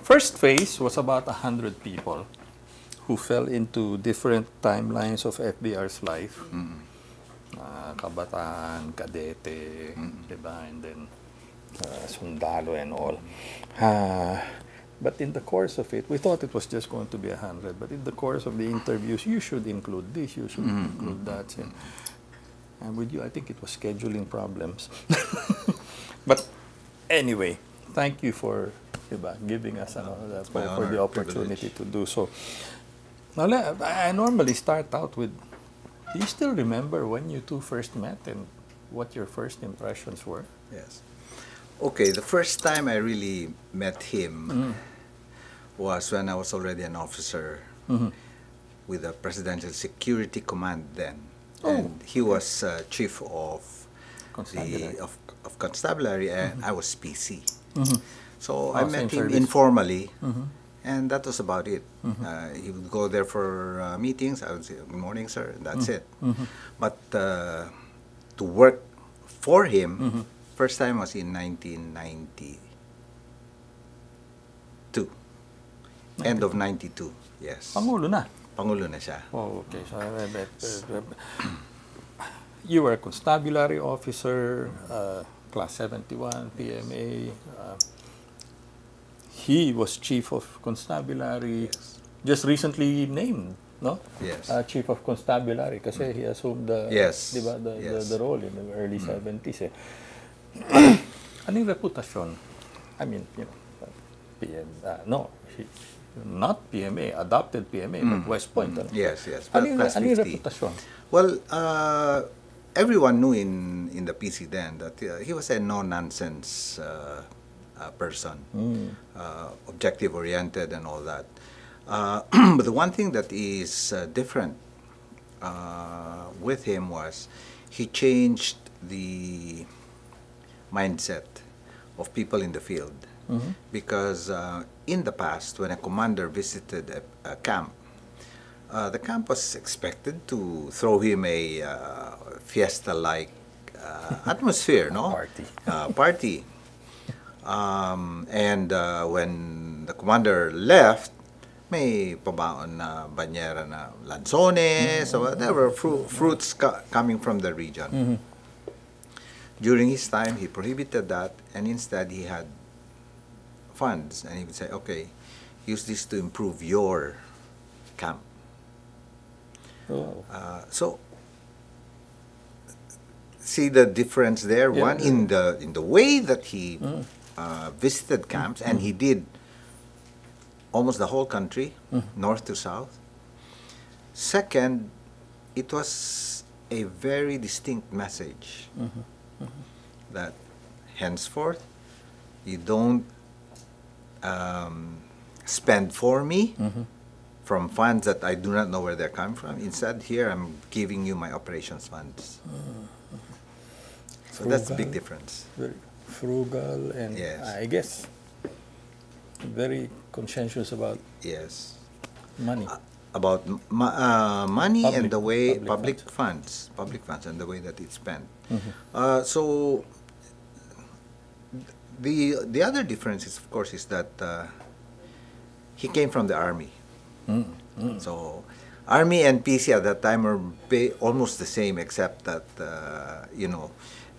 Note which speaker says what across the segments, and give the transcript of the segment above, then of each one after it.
Speaker 1: First phase was about 100 people who fell into different timelines of FVR's life. Kabataan, kadete, diba? And then sundalo and all. But in the course of it, we thought it was just going to be 100. But in the course of the interviews, you should include this, you should include that. And with you, I think it was scheduling problems. But anyway, thank you for giving us for the opportunity to do so. Now, I normally start out with, do you still remember when you two first met and what your first impressions were?
Speaker 2: Yes. Okay, the first time I really met him was when I was already an officer with the Presidential Security Command then. And he was chief of Constabulary, and I was PC. So I met him informally, and that was about it. He would go there for meetings. I would say, "Good morning, sir," and that's it. But to work for him, first time was in 1992. End of 92, yes.
Speaker 1: Pangulo na?
Speaker 2: Pangulo na siya.
Speaker 1: Oh, okay. So, you were a constabulary officer, class 71, PMA. He was chief of constabulary, just recently named, no?
Speaker 2: Yes.
Speaker 1: Chief of constabulary, kasi he assumed the, diba, the role in the early 70s. Ano yung reputasyon? I mean, you know, not PMA, adopted PMA, but West Point.
Speaker 2: Yes, yes.
Speaker 1: Ano yung reputasyon?
Speaker 2: Well, everyone knew in the PC then that he was a no-nonsense person, objective-oriented and all that. But the one thing that is different with him was he changed the mindset of people in the field. Because in the past, when a commander visited a camp, the camp was expected to throw him a fiesta-like atmosphere, no? Party. And when the commander left, may pabaon na banyera na lanzones or whatever, fruits coming from the region. During his time, he prohibited that, and instead he had funds, and he would say, okay, use this to improve your camp. So see the difference there. One, in the way that he visited camps, and he did almost the whole country, north to south. Second, it was a very distinct message that henceforth you don't spend for me from funds that I do not know where they're coming from. Instead, here I'm giving you my operations funds. So that's the big difference.
Speaker 1: Very frugal and I guess very conscientious about money.
Speaker 2: About money and the way public funds and the way that it's spent. So the other difference is, of course, is that he came from the army. So army and PC at that time were almost the same, except that you know,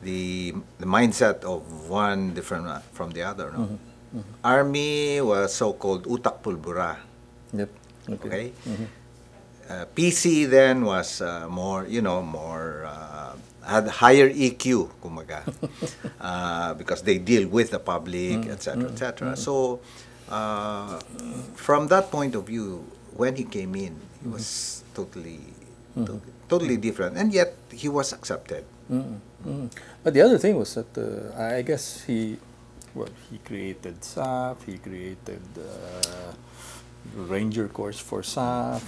Speaker 2: the mindset of one different from the other. No? Army was so-called utak pulbura.
Speaker 1: Yep.
Speaker 2: Okay. PC then was more, you know, more had higher EQ, kumaga, because they deal with the public, etc., etc. So from that point of view, when he came in, he was totally different, and yet he was accepted.
Speaker 1: But the other thing was that I guess he created SAF, he created Ranger Corps for SAF.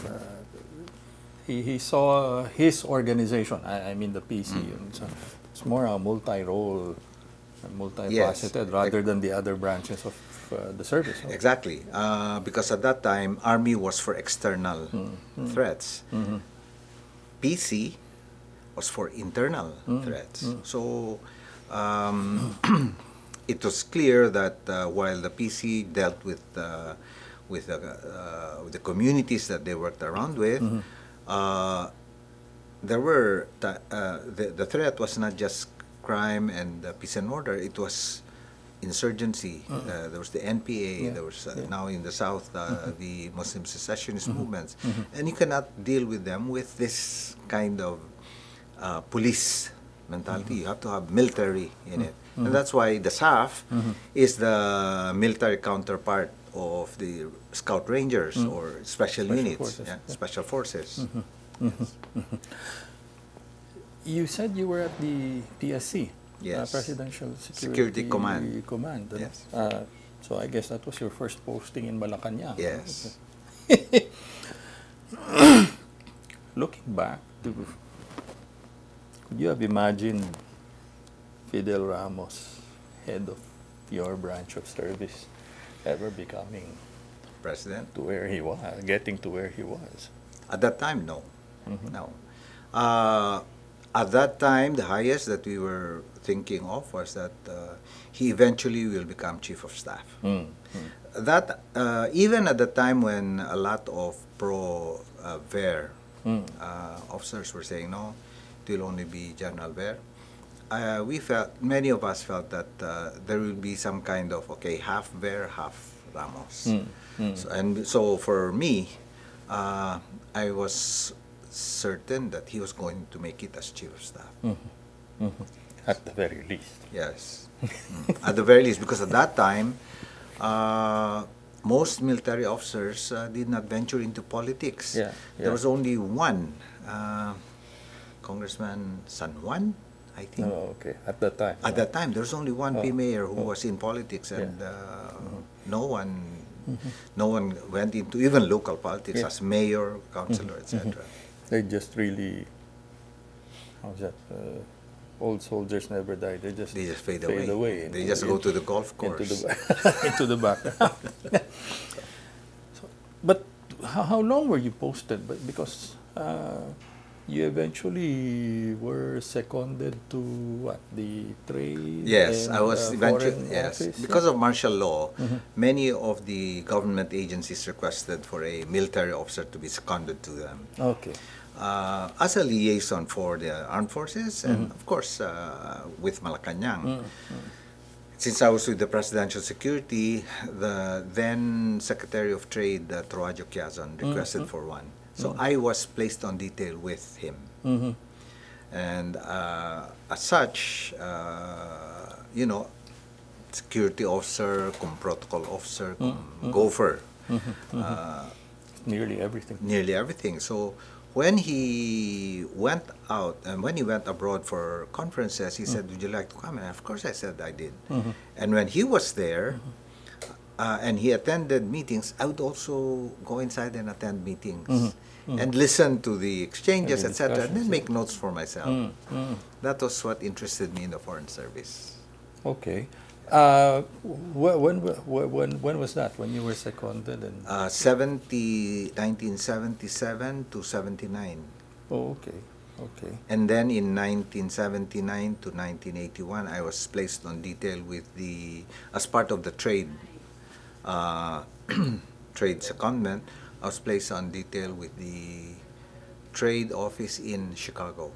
Speaker 1: He saw his organization, I mean the PC, and so it's more a multi-role, multifaceted, rather than the other branches of the service. No?
Speaker 2: Exactly, because at that time, Army was for external threats. PC was for internal threats. So it was clear that while the PC dealt with the communities that they worked around with, there were the threat was not just crime and peace and order. It was insurgency. There was the NPA. There was now in the south the Muslim secessionist movements, and you cannot deal with them with this kind of police mentality. You have to have military in it, and that's why the SAF is the military counterpart of the Scout Rangers or special units,
Speaker 1: forces,
Speaker 2: special forces.
Speaker 1: Yes. You said you were at the PSC,
Speaker 2: Yes.
Speaker 1: Presidential
Speaker 2: Security Command.
Speaker 1: Command.
Speaker 2: Yes.
Speaker 1: So I guess that was your first posting in Malacanang.
Speaker 2: Yes.
Speaker 1: Looking back, could you have imagined Fidel Ramos, head of your branch of service, ever becoming
Speaker 2: President?
Speaker 1: to where he was, getting to where he was?
Speaker 2: At that time, no. No. At that time, the highest that we were thinking of was that he eventually will become chief of staff. That even at the time when a lot of pro-VER officers were saying no, it will only be General VER. Many of us felt that there will be some kind of half VER, half Ramos. So for me, I was certain that he was going to make it as chief of staff.
Speaker 1: At the very least.
Speaker 2: Yes. At the very least, because at that time, most military officers did not venture into politics. There was only one, Congressman San Juan, I think.
Speaker 1: Oh, okay. At that time.
Speaker 2: At that time, there was only one mayor who was in politics, and no one went into even local politics as mayor, councillor, etc.
Speaker 1: They just really, how's that? Old soldiers never die. They just
Speaker 2: fade away. They just go to the golf course.
Speaker 1: Into the background. But how long were you posted? Because you eventually were seconded to what, the trade?
Speaker 2: Yes,
Speaker 1: and,
Speaker 2: I was eventually. Yes,
Speaker 1: office,
Speaker 2: because of martial law, many of the government agencies requested for a military officer to be seconded to them.
Speaker 1: Okay.
Speaker 2: As a liaison for the armed forces, and of course with Malacanang. Since I was with the Presidential Security, the then Secretary of Trade, Troadio Quezon, requested for one. So I was placed on detail with him. And as such, security officer, protocol officer, gopher.
Speaker 1: Nearly everything.
Speaker 2: Nearly everything. So when he went out and when he went abroad for conferences, he said, "Would you like to come?" And of course I said I did. And when he was there and he attended meetings, I would also go inside and attend meetings and listen to the exchanges, etc., and then make notes for myself. That was what interested me in the Foreign Service.
Speaker 1: Okay. When was that? When you were seconded? And
Speaker 2: 1977 to 79.
Speaker 1: Oh, okay. Okay.
Speaker 2: And then in 1979 to 1981, I was placed on detail with as part of the trade secondment, I was placed on detail with the trade office in Chicago.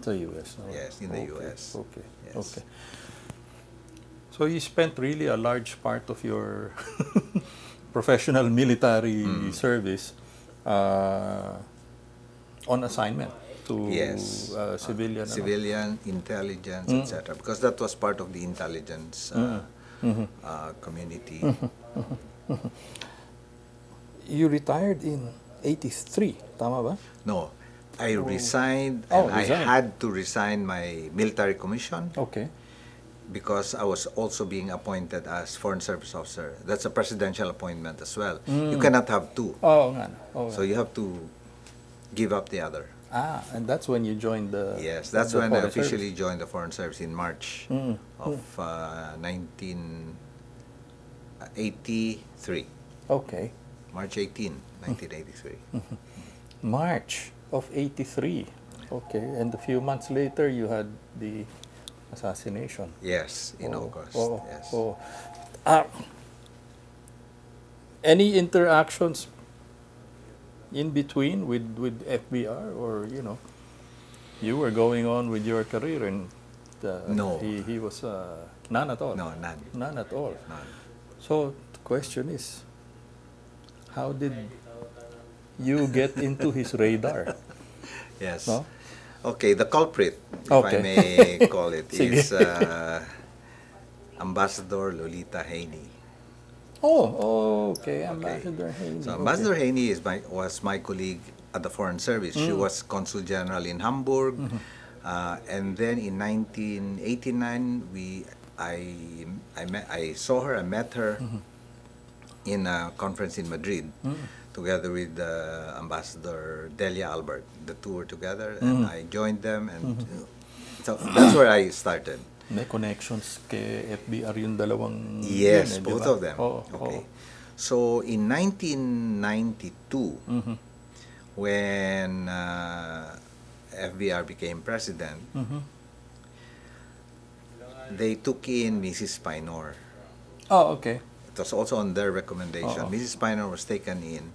Speaker 1: The U.S. Oh.
Speaker 2: Yes, in the U.S.
Speaker 1: Okay.
Speaker 2: Yes.
Speaker 1: Okay. So you spent really a large part of your professional military service on assignment to
Speaker 2: civilian intelligence, etc. Because that was part of the intelligence community.
Speaker 1: You retired in 83, tama ba?
Speaker 2: No, I resigned, and I had to resign my military commission.
Speaker 1: Okay.
Speaker 2: Because I was also being appointed as Foreign Service Officer. That's a presidential appointment as well. You cannot have two. So you have to give up the other.
Speaker 1: And that's when you joined the...
Speaker 2: Yes, that's when I officially joined the Foreign Service in March of 1983.
Speaker 1: Okay.
Speaker 2: March 18, 1983.
Speaker 1: March of 83. Okay. And a few months later, you had the assassination.
Speaker 2: Yes, in August.
Speaker 1: Oh,
Speaker 2: Yes.
Speaker 1: oh. Uh, any interactions in between with FBR, or you were going on with your career, and
Speaker 2: No.
Speaker 1: he was none at all.
Speaker 2: No, none.
Speaker 1: None at all.
Speaker 2: None.
Speaker 1: So the question is, how did you get into his radar?
Speaker 2: Yes.
Speaker 1: No?
Speaker 2: Okay, the culprit, if
Speaker 1: Okay.
Speaker 2: I may call it,
Speaker 1: Sige.
Speaker 2: is Ambassador Lolita Haney.
Speaker 1: Oh, okay.
Speaker 2: Okay.
Speaker 1: Ambassador Haney.
Speaker 2: So
Speaker 1: Okay.
Speaker 2: Ambassador Haney was my colleague at the Foreign Service. She was Consul General in Hamburg, and then in 1989 I saw her. I met her in a conference in Madrid, together with Ambassador Delia Albert. The two were together, and I joined them, and so that's where I started.
Speaker 1: May connections kay FBR yung dalawang
Speaker 2: Yes,
Speaker 1: yun, di
Speaker 2: both
Speaker 1: ba?
Speaker 2: of them.
Speaker 1: Oo,
Speaker 2: Okay.
Speaker 1: oo.
Speaker 2: So in 1992, when FVR became president, they took in Mrs. PAYNOR.
Speaker 1: Oh, okay.
Speaker 2: It was also on their recommendation.
Speaker 1: Oo.
Speaker 2: Mrs. PAYNOR was taken in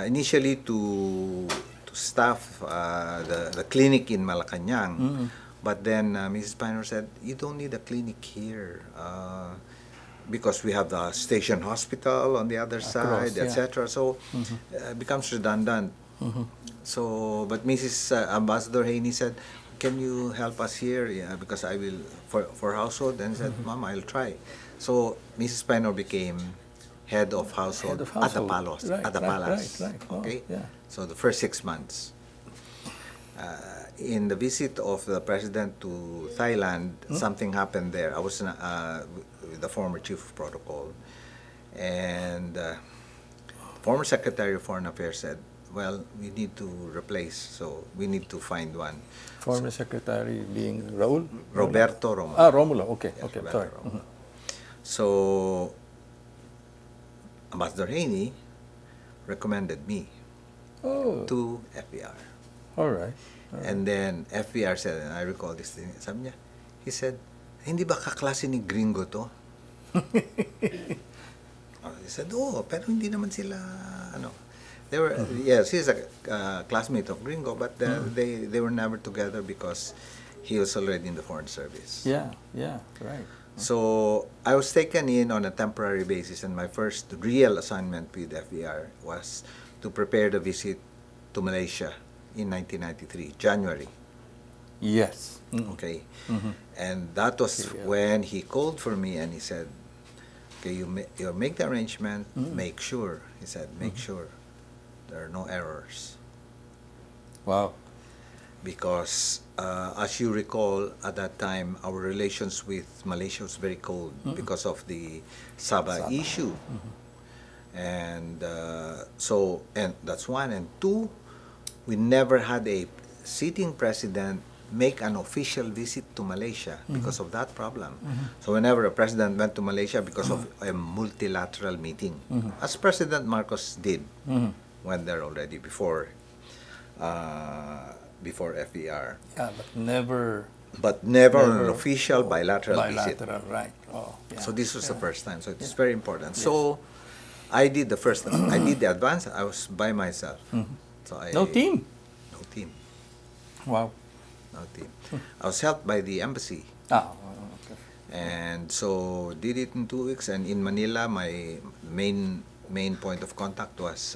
Speaker 2: initially to staff the clinic in Malacanang. But then Mrs. Piner said, you don't need a clinic here because we have the station hospital on the other side,
Speaker 1: yeah.
Speaker 2: etc. So it becomes redundant. So, but Mrs. Ambassador Haney said, can you help us here? Yeah, because I will, for household. And said, Mama, I'll try. So Mrs. Piner became head of household, at the palace.
Speaker 1: Right,
Speaker 2: at the palace.
Speaker 1: Right. Oh,
Speaker 2: Okay?
Speaker 1: yeah.
Speaker 2: So the first 6 months. In the visit of the president to Thailand, something happened there. I was with the former chief of protocol, and former secretary of foreign affairs said, well, we need to replace, so we need to find one.
Speaker 1: Former secretary being Raul?
Speaker 2: Roberto Romulo.
Speaker 1: Ah, Romulo. Okay,
Speaker 2: Yes,
Speaker 1: okay,
Speaker 2: Roberto
Speaker 1: sorry.
Speaker 2: Romulo. So Ambassador Haney recommended me
Speaker 1: Oh,
Speaker 2: to FVR.
Speaker 1: all right.
Speaker 2: And then FVR said, and I recall this thing, sabi niya, he said, hindi ba kaklase ni gringo to? He said, oh, pero hindi naman sila, ano. They were, yes, he's a classmate of gringo, but they were never together because he was already in the foreign service.
Speaker 1: Yeah, right.
Speaker 2: So I was taken in on a temporary basis, and my first real assignment with FVR was to prepare the visit to Malaysia in 1993, January.
Speaker 1: Yes.
Speaker 2: Okay. And that was when he called for me and he said, okay, you make the arrangement, make sure, he said, make sure there are no errors.
Speaker 1: Wow.
Speaker 2: Because as you recall, at that time, our relations with Malaysia was very cold because of the Sabah issue. And so, and that's one. And two, we never had a sitting president make an official visit to Malaysia because of that problem. So whenever a president went to Malaysia because of a multilateral meeting, as President Marcos did, went there already before FVR.
Speaker 1: Yeah,
Speaker 2: But never an official bilateral visit.
Speaker 1: bilateral, right. Oh, yeah.
Speaker 2: So this was the first time. So it's very important. So I did the first. I did the advance. I was by myself. So
Speaker 1: No team?
Speaker 2: No team.
Speaker 1: Wow.
Speaker 2: No team. I was helped by the embassy.
Speaker 1: Ah, okay.
Speaker 2: And so did it in 2 weeks. And in Manila, my main point of contact was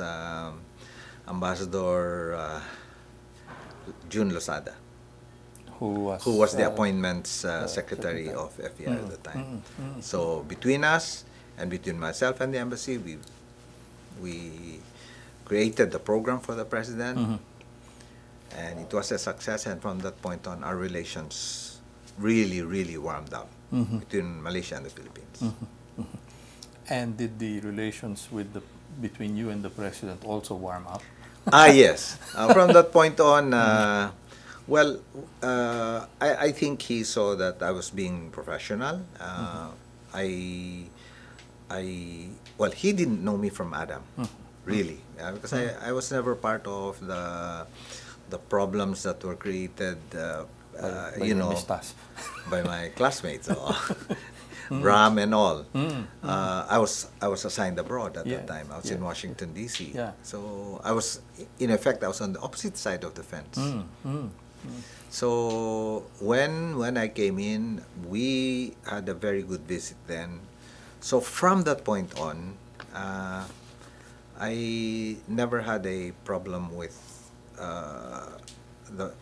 Speaker 2: Ambassador JUN Losada, who was the appointments secretary of FVR at the time. So between us and between myself and the embassy, we created the program for the president, and it was a success. And from that point on, our relations really warmed up between Malaysia and the Philippines.
Speaker 1: And did the relations between you and the president also warm up?
Speaker 2: Yes. From that point on, I think he saw that I was being professional. He didn't know me from Adam, really, because I was never part of the problems that were created
Speaker 1: By
Speaker 2: you know,
Speaker 1: amistad.
Speaker 2: by my classmates, Ram and all. I was assigned abroad at that time. I was in Washington D.C.
Speaker 1: Yeah.
Speaker 2: So I was, in effect, I was on the opposite side of the fence. So when I came in, we had a very good visit then. So from that point on, I never had a problem with the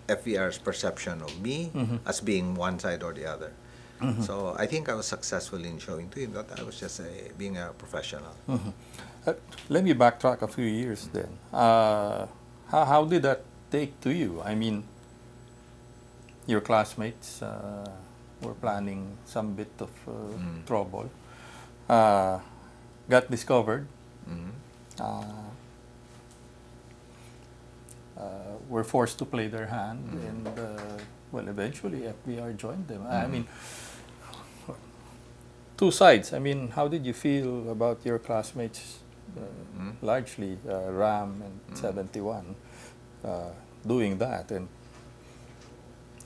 Speaker 2: FVR's perception of me as being one side or the other. So I think I was successful in showing to him that I was just being a professional.
Speaker 1: Let me backtrack a few years then. How did that take to you? I mean, your classmates were planning some bit of trouble, got discovered, were forced to play their hand, and well, eventually FVR joined them. I mean, two sides. I mean, how did you feel about your classmates, largely Ram and 71, doing that, and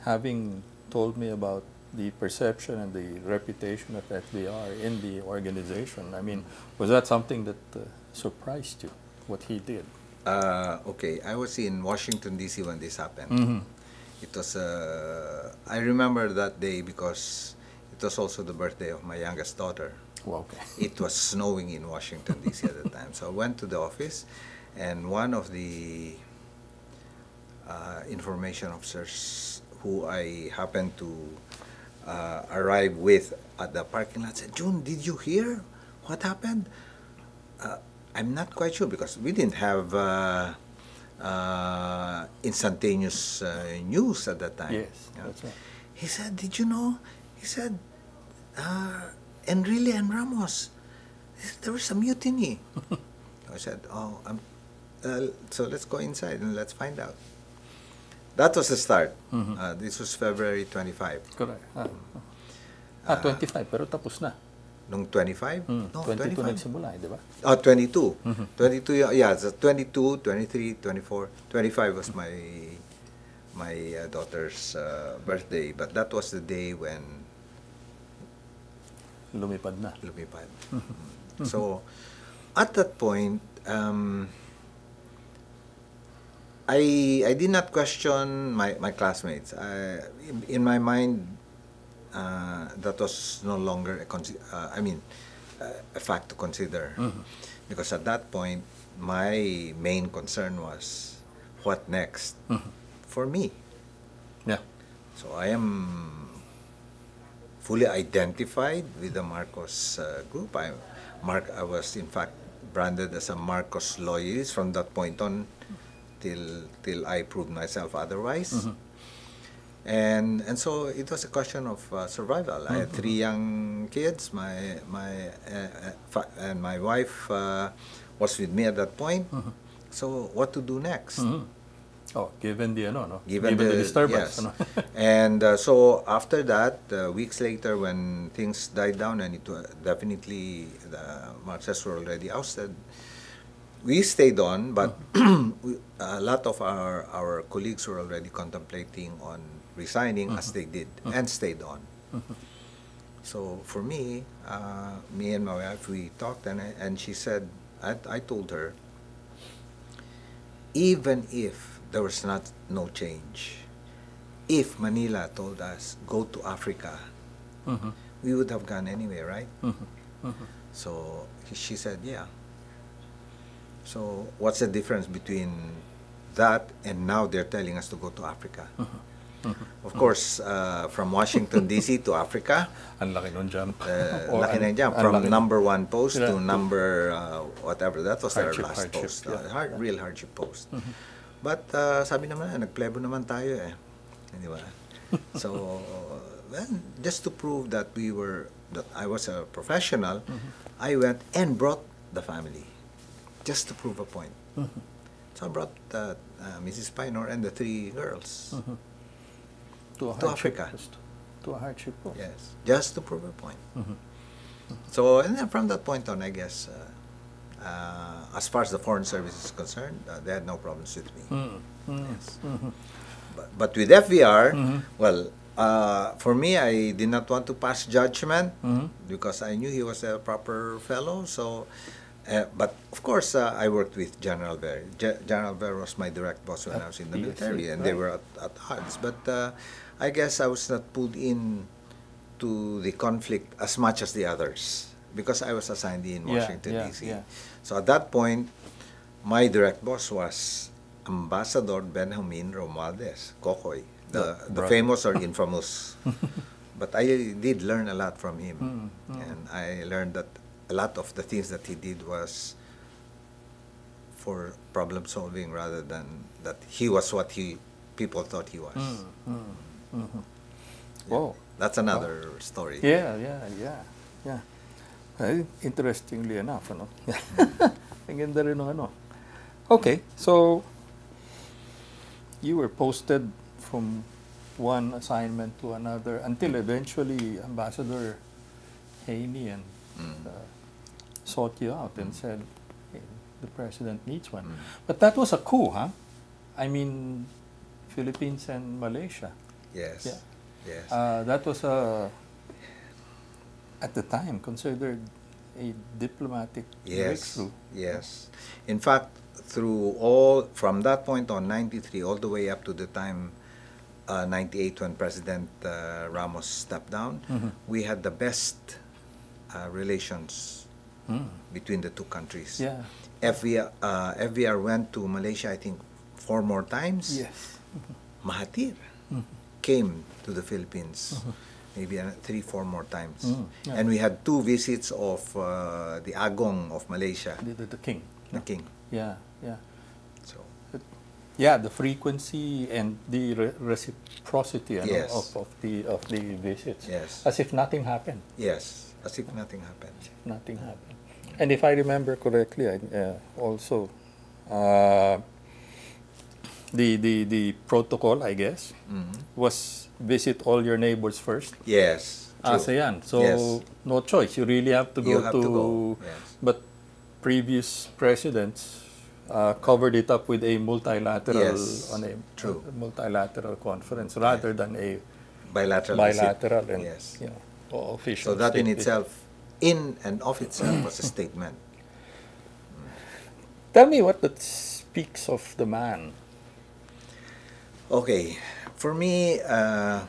Speaker 1: having told me about the perception and the reputation of FVR in the organization? I mean, was that something that surprised you, what he did?
Speaker 2: Okay, I was in Washington D.C. when this happened. It was I remember that day because it was also the birthday of my youngest daughter.
Speaker 1: Well, okay.
Speaker 2: It was snowing in Washington D.C. at the time, so I went to the office, and one of the information officers who I happened to arrive with at the parking lot said, "Jun, did you hear what happened?" I'm not quite sure because we didn't have instantaneous news at that time.
Speaker 1: Yes, that's right.
Speaker 2: He said, "Did you know?" He said, "Enrile and Ramos, there was a mutiny." I said, "Oh, so let's go inside and let's find out." That was the start. This was February 25.
Speaker 1: Correct. 25, pero tapos na.
Speaker 2: Nung 25? No,
Speaker 1: 22
Speaker 2: 25.
Speaker 1: nagsimula, di ba?
Speaker 2: Oh, 22. 22, yeah, so 22, 23, 24. 25 was my daughter's birthday, but that was the day when
Speaker 1: Lumipad na.
Speaker 2: lumipad. So, at that point, I did not question my classmates. In my mind, that was no longer a fact to consider, because at that point my main concern was what next for me.
Speaker 1: Yeah.
Speaker 2: So I am fully identified with the Marcos group. I was in fact branded as a Marcos loyalist from that point on till I proved myself otherwise. And so it was a question of survival. I had 3 young kids. My wife was with me at that point. So what to do next?
Speaker 1: Oh, given the
Speaker 2: Given
Speaker 1: the disturbance.
Speaker 2: Yes. And so after that, weeks later, when things died down and it was definitely the Marxists were already ousted, we stayed on, but a lot of our colleagues were already contemplating on resigning, as they did, and stayed on. So for me, me and my wife, we talked, and she said, I told her, even if there was no change, if Manila told us, go to Africa, we would have gone anyway, right? So she said, yeah. So what's the difference between that and now they're telling us to go to Africa? Of course, from Washington D.C. to Africa,
Speaker 1: Ang laki nun jump.
Speaker 2: laki na jump. From number 1 post to number whatever. That was our last post. Real hardship post. But sabi naman, nagplebo naman tayo eh. Di ba? So, well, just to prove that that I was a professional, I went and brought the family. Just to prove a point. So I brought Mrs. PAYNOR and the 3 girls
Speaker 1: To
Speaker 2: Africa.
Speaker 1: To a hardship post.
Speaker 2: Yes, just to prove a point. So, and then from that point on, I guess, as far as the Foreign Service is concerned, they had no problems with me. Yes. But with FVR, well, for me, I did not want to pass judgment because I knew he was a proper fellow. So, but of course, I worked with General Ver. General Ver was my direct boss when I was in the military, and they were at odds. But I guess I was not pulled in to the conflict as much as the others because I was assigned in Washington, D.C. So at that point, my direct boss was Ambassador Benjamin Romualdez, Kokoy, the famous or infamous. But I did learn a lot from him, and I learned that a lot of the things that he did was for problem solving rather than that he was what people thought he was.
Speaker 1: Whoa.
Speaker 2: That's another story.
Speaker 1: Yeah. Interestingly enough, ano? Ang ganda rin ng ano. Okay, so you were posted from one assignment to another until eventually Ambassador Haney and sought you out and said, hey, the president needs one. But that was a coup, huh? I mean, Philippines and Malaysia.
Speaker 2: Yes.
Speaker 1: Yeah.
Speaker 2: Yes.
Speaker 1: That was at the time considered a diplomatic breakthrough.
Speaker 2: Yes. In fact, from that point on, 93, all the way up to the time 98 when President Ramos stepped down, we had the best relations between the two countries.
Speaker 1: Yeah.
Speaker 2: FVR went to Malaysia, I think, 4 more times.
Speaker 1: Yes.
Speaker 2: Mahathir came to the Philippines maybe 3-4 more times. And we had 2 visits of the Agong of Malaysia.
Speaker 1: The king.
Speaker 2: The king.
Speaker 1: Yeah.
Speaker 2: So.
Speaker 1: Yeah, the frequency and the reciprocity of the visits.
Speaker 2: Yes.
Speaker 1: As if nothing happened.
Speaker 2: Yes, as if nothing happened.
Speaker 1: As if nothing happened. And if I remember correctly, also the protocol, I guess, was visit all your neighbors first.
Speaker 2: Yes. True.
Speaker 1: ASEAN. So no choice. You really have to go
Speaker 2: to go. Yes.
Speaker 1: But previous presidents covered it up with a multilateral multilateral conference rather than a bilateral and official.
Speaker 2: So that in itself, in and of itself, was a statement.
Speaker 1: Tell me what that speaks of the man.
Speaker 2: Okay, for me, I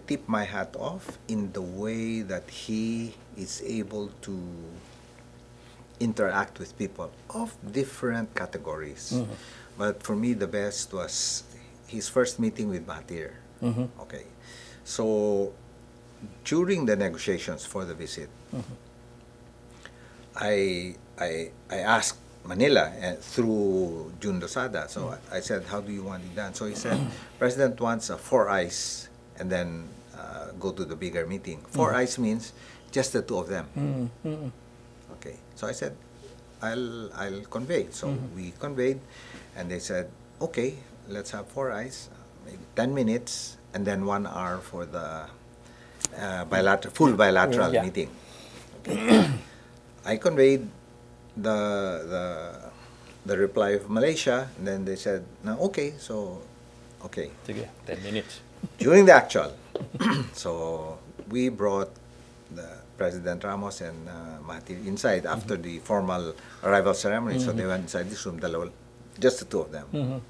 Speaker 2: tip my hat off in the way that he is able to interact with people of different categories. But for me, the best was his first meeting with Mahathir. Okay, so during the negotiations for the visit, I asked Manila through Jun. So I said, how do you want it done? So he said, President wants 4 eyes and then go to the bigger meeting. 4 eyes means just the 2 of them. Okay. So I said, I'll convey. So we conveyed, and they said, okay, let's have 4 eyes, maybe 10 minutes, and then 1 hour for the full bilateral meeting. Okay. I conveyed the reply of Malaysia, and then they said, no, okay, so, okay.
Speaker 1: Sige, 10 minutes.
Speaker 2: During the actual, so we brought the President Ramos and Mahathir inside after the formal arrival ceremony, so they went inside this room, just the 2 of them.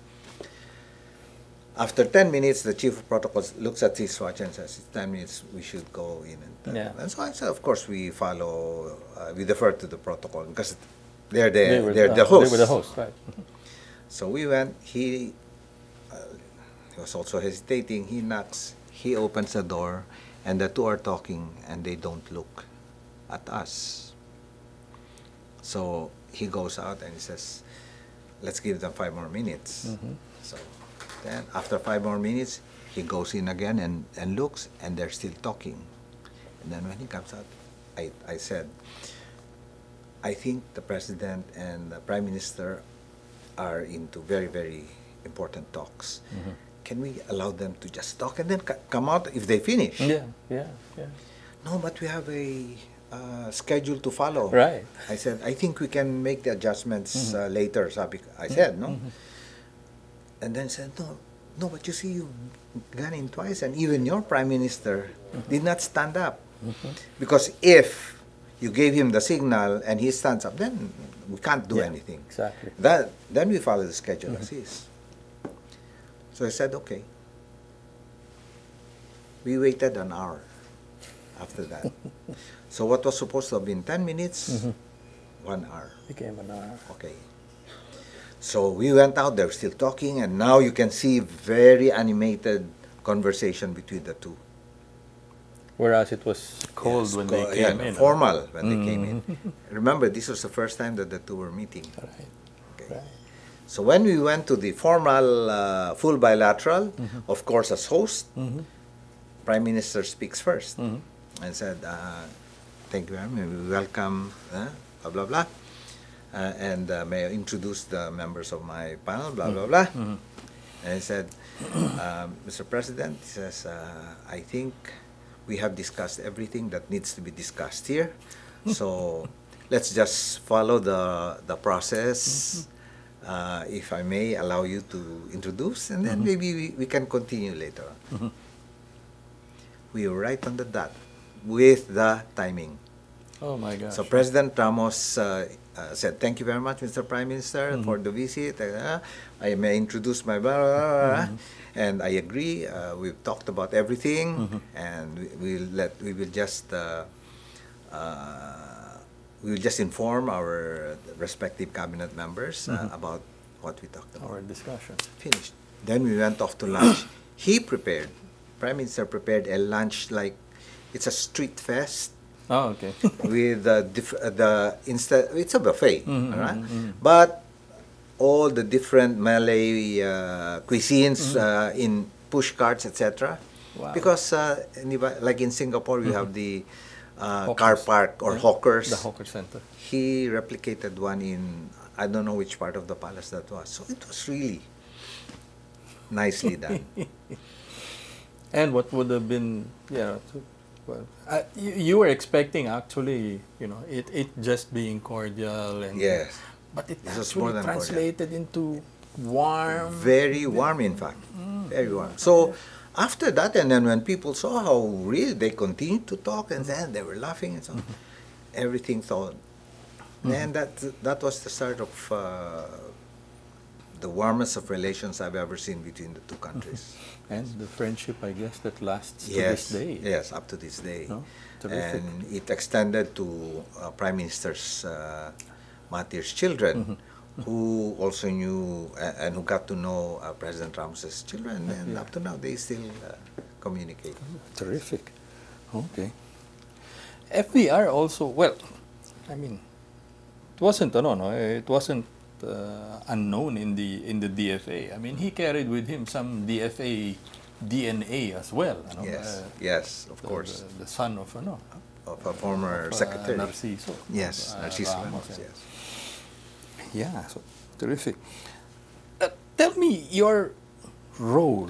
Speaker 2: After 10 minutes, the chief of protocols looks at his watch and says, it's 10 minutes, we should go in. And so I said, of course, we follow, we defer to the protocol because they're the hosts.
Speaker 1: They were the hosts, right.
Speaker 2: So we went, he was also hesitating, he knocks, he opens the door, and the 2 are talking, and they don't look at us. So he goes out and he says, let's give them 5 more minutes. So then after 5 more minutes, he goes in again and looks, and they're still talking. And then when he comes out, I said, I think the President and the Prime Minister are into very, very important talks. Can we allow them to just talk and then come out if they finish?
Speaker 1: Yeah.
Speaker 2: No, but we have schedule to follow.
Speaker 1: Right.
Speaker 2: I said, I think we can make the adjustments later, I said, no? And then said, no, but you see, you've gone in twice, and even your Prime Minister did not stand up. Because if you gave him the signal and he stands up, then we can't do anything.
Speaker 1: Exactly.
Speaker 2: Then we follow the schedule as is. So I said, okay. We waited an hour after that. So what was supposed to have been 10 minutes, 1 hour.
Speaker 1: Became an hour.
Speaker 2: Okay. So we went out, they were still talking, and now you can see very animated conversation between the two.
Speaker 1: Whereas it was cold
Speaker 2: Yes,
Speaker 1: when they came in.
Speaker 2: Formal when they came in. Remember, this was the first time that the two were meeting.
Speaker 1: Right.
Speaker 2: Okay.
Speaker 1: Right.
Speaker 2: So when we went to the formal full bilateral, of course as host, Prime Minister speaks first and said, thank you very much, we welcome, blah, blah, blah. And may I introduce the members of my panel, blah, blah, blah. And he said, Mr. President, he says, I think we have discussed everything that needs to be discussed here. So let's just follow the process. If I may allow you to introduce, and then maybe we can continue later on. We were right on the dot with the timing.
Speaker 1: Oh my gosh.
Speaker 2: So President Ramos said, thank you very much, Mr. Prime Minister, for the visit. I may introduce my blah, blah, blah, blah. And I agree. We've talked about everything, and we will just inform our respective cabinet members about what we talked about.
Speaker 1: Our discussion.
Speaker 2: Finished. Then we went off to lunch. Prime Minister prepared a lunch like it's a street fest.
Speaker 1: Oh, okay.
Speaker 2: With it's a buffet, all right? But all the different Malay cuisines in push carts, etc.
Speaker 1: Wow.
Speaker 2: Because like in Singapore, you have the car park or hawkers.
Speaker 1: The hawker center.
Speaker 2: He replicated one in, I don't know which part of the palace that was. So it was really nicely done.
Speaker 1: And what would have been, well, you were expecting actually, it just being cordial and
Speaker 2: Yes.
Speaker 1: but it
Speaker 2: This was
Speaker 1: actually
Speaker 2: more than
Speaker 1: translated into warm.
Speaker 2: Very warm, in fact. Very warm. So after that, and then when people saw how real, they continued to talk, and then they were laughing and so on. Everything thawed. And that was the start of the warmest of relations I've ever seen between the two countries.
Speaker 1: And the friendship, I guess, that lasts to
Speaker 2: Yes,
Speaker 1: this day.
Speaker 2: yes, up to this day.
Speaker 1: No? Terrific.
Speaker 2: And it extended to Prime Minister's Mahathir's children, who also knew and who got to know President Ramos's children, and up to now they still communicate.
Speaker 1: Terrific. Okay. FVR also, well, I mean, it wasn't unknown in the DFA. I mean, he carried with him some DFA DNA as well.
Speaker 2: Yes, yes, of course.
Speaker 1: The son of
Speaker 2: Of a former secretary.
Speaker 1: Narciso.
Speaker 2: Yes, Narciso
Speaker 1: Ramos,
Speaker 2: Ramos, yes.
Speaker 1: Yeah, so terrific. Tell me your role.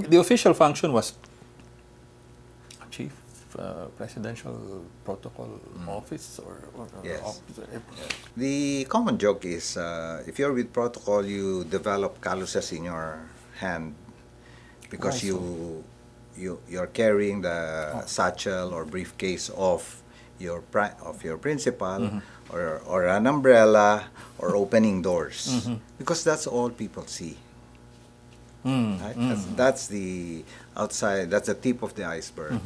Speaker 1: The official function was chief presidential protocol office or
Speaker 2: Yes.
Speaker 1: officer.
Speaker 2: The common joke is if you're with protocol, you develop calluses in your hand because you're carrying the satchel or briefcase of your principal or an umbrella or opening doors because that's all people see. Right? That's the outside. That's the tip of the iceberg.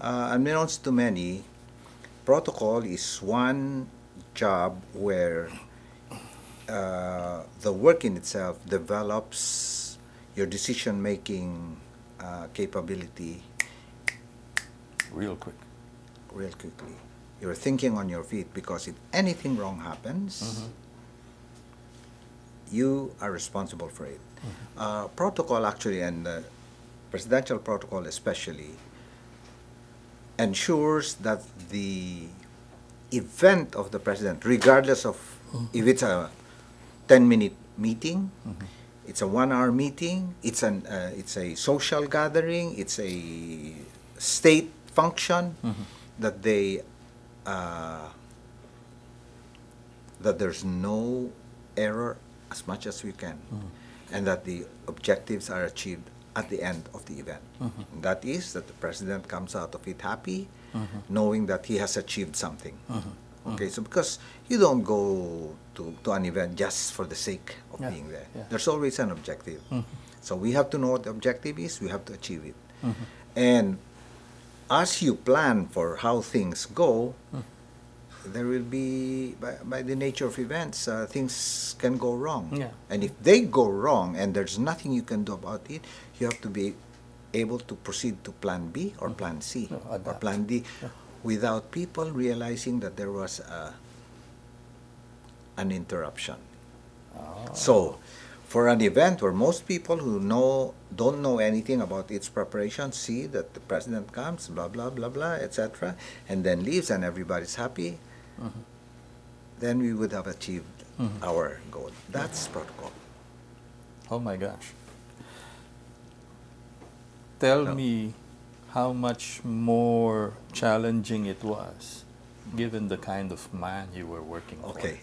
Speaker 2: Unbeknownst to many, protocol is one job where the work in itself develops your decision-making capability
Speaker 1: Real quick.
Speaker 2: real quickly. You're thinking on your feet because if anything wrong happens, you are responsible for it. Protocol actually, and presidential protocol especially, ensures that the event of the president, regardless of if it's a 10-minute meeting, it's a 1-hour meeting, it's a social gathering, it's a state function, that they that there's no error as much as we can, and that the objectives are achieved at the end of the event. That is that the president comes out of it happy, knowing that he has achieved something. Okay, so because you don't go to an event just for the sake of being there. There's always an objective. So we have to know what the objective is, we have to achieve it. And as you plan for how things go, there will be, by the nature of events, things can go wrong. And if they go wrong and there's nothing you can do about it, you have to be able to proceed to plan B or plan C or plan D without people realizing that there was an interruption. So, for an event where most people who don't know anything about its preparation see that the president comes, blah, blah, blah, blah, etc., and then leaves and everybody's happy, then we would have achieved our goal. That's protocol.
Speaker 1: Oh my gosh. Tell me how much more challenging it was, given the kind of man you were working for.
Speaker 2: Okay.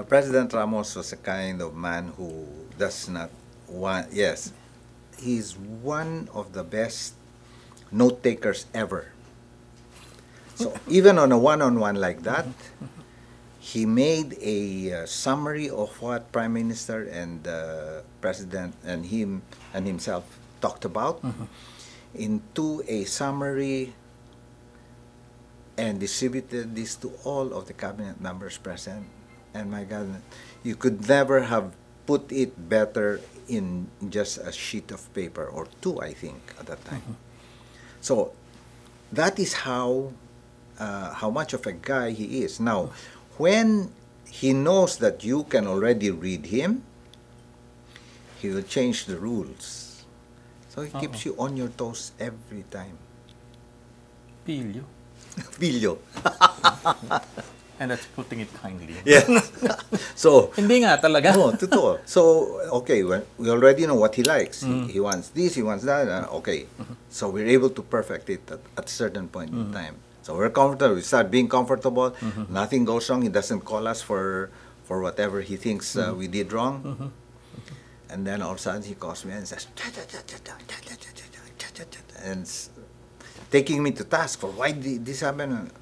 Speaker 2: President Ramos was a kind of man who does not want, yes, he's one of the best note takers ever. So even on a one-on-one like that, he made a summary of what Prime Minister and President and himself talked about into a summary and distributed this to all of the cabinet members present. And my God, you could never have put it better in just a sheet of paper or two, I think, at that time. So that is how much of a guy he is. Now, when he knows that you can already read him, he will change the rules. So he keeps you on your toes every time.
Speaker 1: Pilyo.
Speaker 2: Pilyo.
Speaker 1: And that's putting it kindly.
Speaker 2: Yeah. So,
Speaker 1: hindi nga talaga.
Speaker 2: No, totoo. So, okay, we already know what he likes. He wants this, he wants that. Okay. So we're able to perfect it at a certain point in time. So we're comfortable. We start being comfortable. Nothing goes wrong. He doesn't call us for whatever he thinks we did wrong. And then all of a sudden he calls me and says, and taking me to task for why did this happen.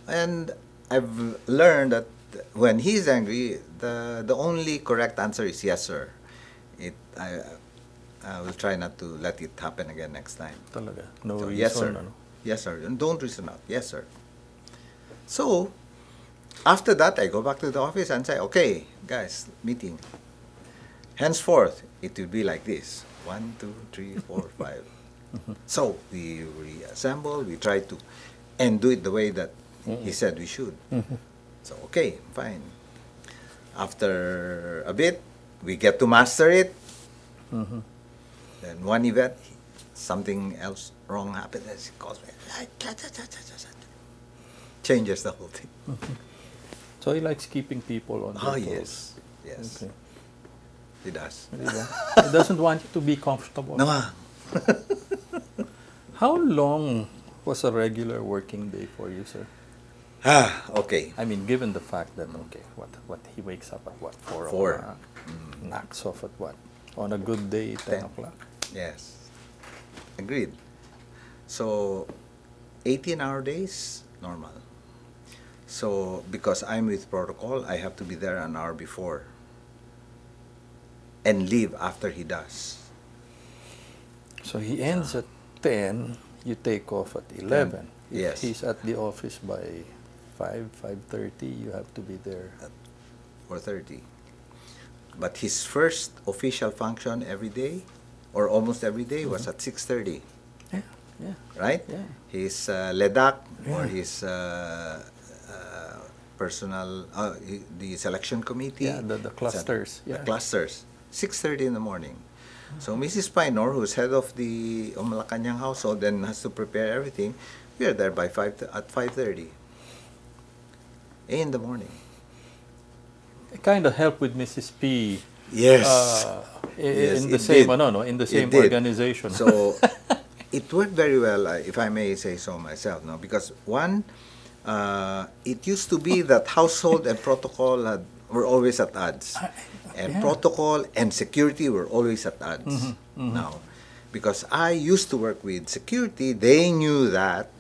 Speaker 2: And I've learned that when he's angry, the only correct answer is yes, sir. I will try not to let it happen again next time.
Speaker 1: Talaga. No
Speaker 2: So,
Speaker 1: reason.
Speaker 2: yes, sir.
Speaker 1: Ano?
Speaker 2: Yes, sir. And don't reason out. Yes, sir. So, after that, I go back to the office and say, okay, guys, meeting. Henceforth, it will be like this. 1, 2, 3, 4, 5. So, we reassemble, we try to, and do it the way that he said we should. So, okay, fine. After a bit, we get to master it. Then one event, something else wrong happened, and he calls me. Changes the whole thing.
Speaker 1: So he likes keeping people on their toes.
Speaker 2: Yes.
Speaker 1: Okay.
Speaker 2: He does.
Speaker 1: He doesn't want you to be comfortable.
Speaker 2: No.
Speaker 1: How long was a regular working day for you, sir?
Speaker 2: Okay.
Speaker 1: I mean, given the fact that, okay, what he wakes up at what, 4
Speaker 2: 4.
Speaker 1: o'clock, knocks off at what? On a good day, 10 o'clock.
Speaker 2: Yes. Agreed. So, 18-hour days, normal. So, because I'm with protocol, I have to be there an hour before and leave after he does.
Speaker 1: So he ends at 10, you take off at 11. If
Speaker 2: Yes.
Speaker 1: he's at the office by 5:30, you have to be there.
Speaker 2: 4:30. But his first official function every day, or almost every day, was at 6:30.
Speaker 1: Yeah, yeah.
Speaker 2: Right?
Speaker 1: Yeah.
Speaker 2: His LEDAC or
Speaker 1: Yeah.
Speaker 2: his personal, the selection committee.
Speaker 1: Yeah, the clusters.
Speaker 2: The
Speaker 1: Yeah.
Speaker 2: clusters. 6:30 in the morning. So Mrs. Paynor, who's head of the Malacanang household and has to prepare everything, we are there by at 5:30 in the morning.
Speaker 1: It kind of helped with Mrs. P.
Speaker 2: Yes.
Speaker 1: Yes, in the
Speaker 2: it
Speaker 1: same,
Speaker 2: did.
Speaker 1: in the same
Speaker 2: It did.
Speaker 1: organization.
Speaker 2: So It worked very well, if I may say so myself, no? Because one, it used to be that household and protocol were always at odds. And
Speaker 1: Yeah.
Speaker 2: protocol and security were always at odds. Now, because I used to work with security, they knew that,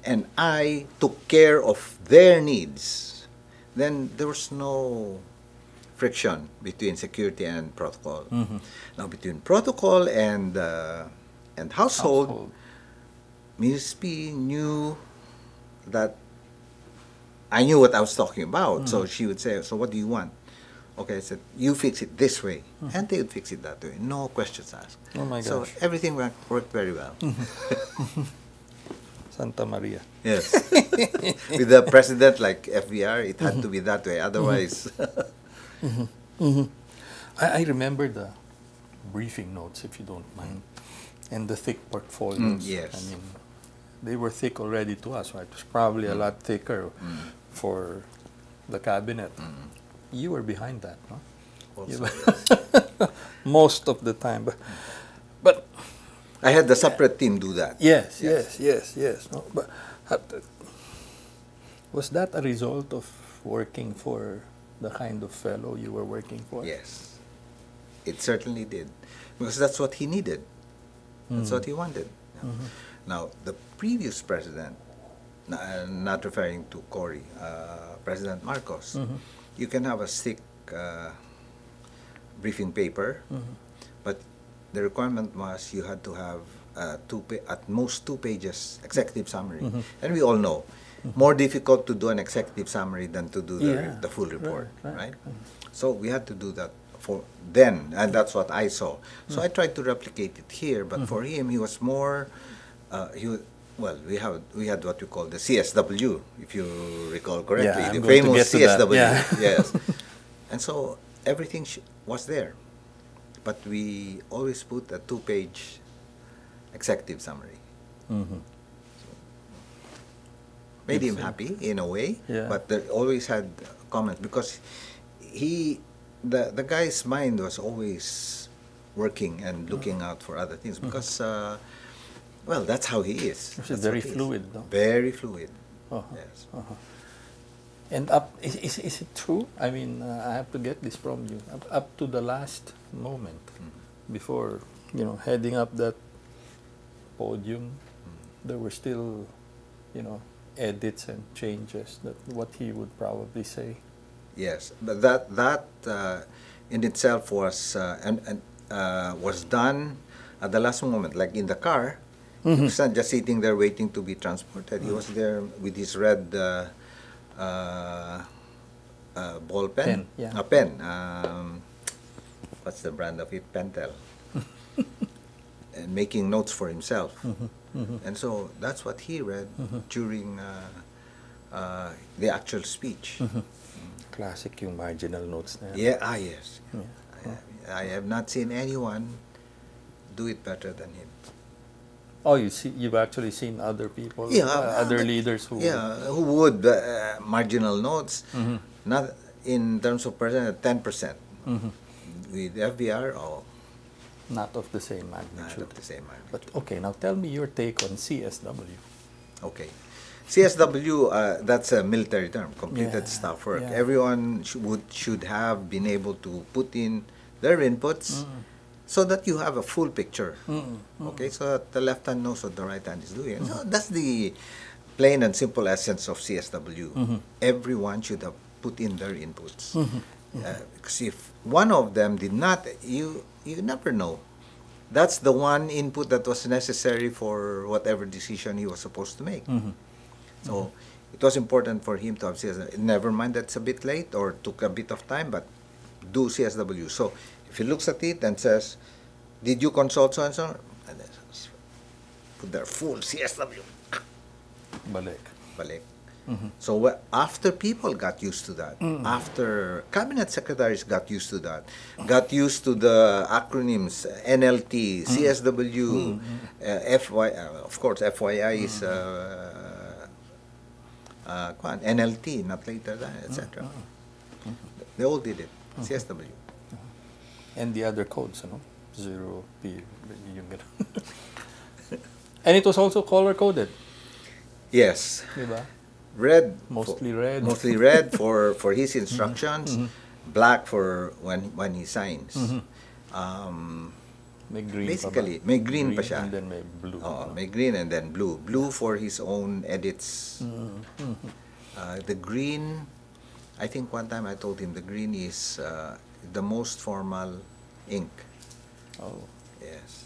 Speaker 2: and I took care of their needs. Then there was no friction between security and protocol. Now, between protocol and household, Ms. P knew that I knew what I was talking about. So she would say, so what do you want? Okay, I said, you fix it this way. And they would fix it that way. No questions asked.
Speaker 1: Oh my
Speaker 2: So
Speaker 1: gosh.
Speaker 2: everything worked very well.
Speaker 1: Santa Maria.
Speaker 2: Yes. With the president like FVR, it had to be that way. Otherwise,
Speaker 1: I remember the briefing notes, if you don't mind, and the thick portfolios.
Speaker 2: yes.
Speaker 1: I mean, they were thick already to us, right? It was probably a lot thicker for the cabinet. You were behind that, no?
Speaker 2: also,
Speaker 1: You-
Speaker 2: yes.
Speaker 1: Most of the time. But
Speaker 2: I had the separate team do that.
Speaker 1: yes. No? But was that a result of working for the kind of fellow you were working for?
Speaker 2: Yes. It certainly did. Because that's what he needed. That's what he wanted. Now, the previous president, not referring to Cory, President Marcos, you can have a thick briefing paper, but the requirement was you had to have at most 2 pages executive summary. And we all know, more difficult to do an executive summary than to do the full report, right? So we had to do that for then, and that's what I saw. So I tried to replicate it here, but for him, he was more, well, we had what we call the CSW, if you recall correctly,
Speaker 1: Yeah, I'm
Speaker 2: the
Speaker 1: going to
Speaker 2: famous
Speaker 1: get to that,
Speaker 2: CSW.
Speaker 1: yeah.
Speaker 2: Yes. And so everything was there, but we always put a 2-page executive summary. Made him happy in a way, but they always had comments because the guy's mind was always working and looking out for other things because, well, that's how he is.
Speaker 1: It's
Speaker 2: That's
Speaker 1: very
Speaker 2: what he is.
Speaker 1: fluid, no?
Speaker 2: Very fluid.
Speaker 1: Uh-huh.
Speaker 2: Yes.
Speaker 1: And is it true? I mean, I have to get this from you. Up to the last moment, before heading up that podium, there were still, edits and changes that what he would probably say.
Speaker 2: Yes, but that in itself was was done at the last moment, like in the car. He was not just sitting there waiting to be transported. He was there with his red ball pen, a pen. What's the brand of it? Pentel. And making notes for himself. And so that's what he read during the actual speech.
Speaker 1: Classic yung marginal notes na yan.
Speaker 2: Yeah, yes.
Speaker 1: Yeah.
Speaker 2: I have not seen anyone do it better than him.
Speaker 1: Oh, you've actually seen other people, other leaders who...
Speaker 2: Yeah, who would marginal notes, not in terms of percent, 10%. With FVR,
Speaker 1: not of the same magnitude.
Speaker 2: not of the same magnitude.
Speaker 1: But okay, now tell me your take on CSW.
Speaker 2: Okay. CSW, that's a military term, completed staff work.
Speaker 1: Yeah.
Speaker 2: Everyone should have been able to put in their inputs so that you have a full picture. Okay, so that the left hand knows what the right hand is doing. So that's the plain and simple essence of CSW. Everyone should have put in their inputs. Because if one of them did not, you never know. That's the one input that was necessary for whatever decision he was supposed to make. So it was important for him to have CSW. Never mind that's a bit late or took a bit of time, but do CSW. So if he looks at it and says, did you consult so and so? And then put their full CSW. Balik. So after people got used to that, after cabinet secretaries got used to that, got used to the acronyms NLT, CSW, of course FYI is NLT, not later than, etc. They all did it, CSW.
Speaker 1: And the other codes, 0P, yung And it was also color-coded,
Speaker 2: Yes,
Speaker 1: diba?
Speaker 2: red.
Speaker 1: Mostly red.
Speaker 2: Mostly red for his instructions, black for when he signs.
Speaker 1: May green
Speaker 2: Basically,
Speaker 1: pa ba?
Speaker 2: may green pa siya.
Speaker 1: And then may blue.
Speaker 2: Oo,
Speaker 1: no?
Speaker 2: may green and then blue. Blue for his own edits. The green, I think one time I told him the green is the most formal ink.
Speaker 1: Oh.
Speaker 2: Yes.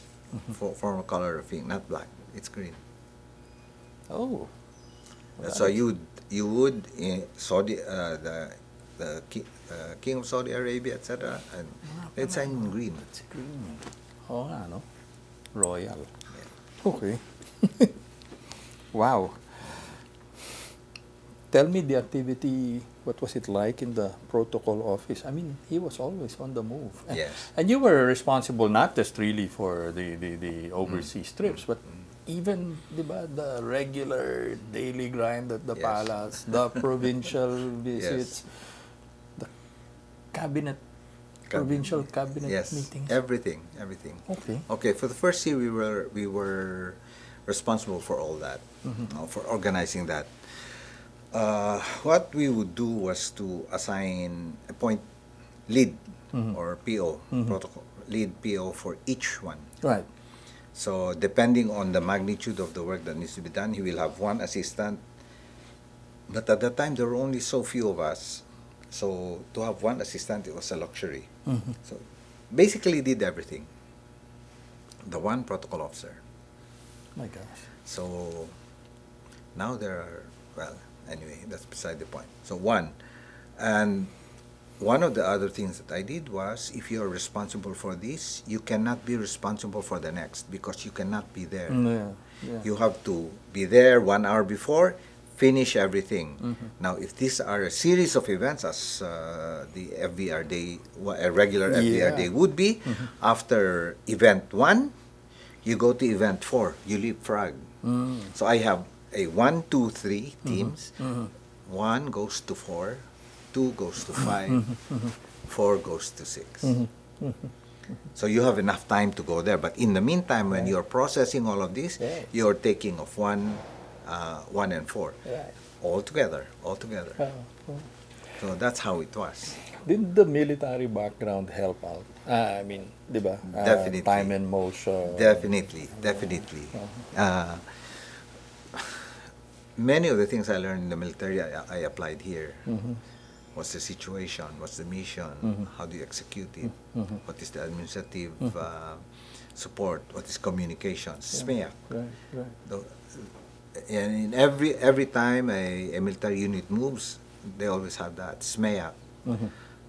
Speaker 2: Formal color of ink, not black. It's green.
Speaker 1: Oh.
Speaker 2: So you would Saudi the king of Saudi Arabia, etc. And it's sign in green.
Speaker 1: It's green. Oh, ano? Royal. Okay. Wow. Tell me the activity, what was it like in the protocol office? I mean, he was always on the move.
Speaker 2: Yes.
Speaker 1: And you were responsible not just really for the overseas trips, but even, di ba, the regular daily grind at the
Speaker 2: Yes.
Speaker 1: palace, the provincial visits, the cabinet, provincial cabinet
Speaker 2: Yes,
Speaker 1: meetings.
Speaker 2: everything.
Speaker 1: Okay.
Speaker 2: Okay, for the first year we were responsible for all that, for organizing that. What we would do was to appoint lead or PO, protocol lead PO for each one.
Speaker 1: Right.
Speaker 2: So depending on the magnitude of the work that needs to be done, he will have one assistant. But at that time, there were only so few of us. So to have one assistant, it was a luxury. So basically did everything. The one protocol officer.
Speaker 1: My gosh.
Speaker 2: So now there are, well, anyway, that's beside the point. So one. And one of the other things that I did was, if you're responsible for this, you cannot be responsible for the next because you cannot be there.
Speaker 1: Yeah.
Speaker 2: You have to be there 1 hour before, finish everything. Now, if these are a series of events, as the FVR day, a regular FVR day would be, after event 1, you go to event 4, you leapfrog. So I have a 1, 2, 3 teams. 1 goes to 4, 2 goes to 5, 4 goes to 6. So you have enough time to go there. But in the meantime, when you're processing all of this, you're taking of 1 and 4. All together. So that's how it was.
Speaker 1: Did the military background help out? I mean, di ba?
Speaker 2: Definitely.
Speaker 1: Time and motion.
Speaker 2: Definitely. Many of the things I learned in the military, I applied here. What's the situation? What's the mission? How do you execute it? What is the administrative support? What is communications? SMEA.
Speaker 1: Right.
Speaker 2: And in every time a military unit moves, they always have that SMEA.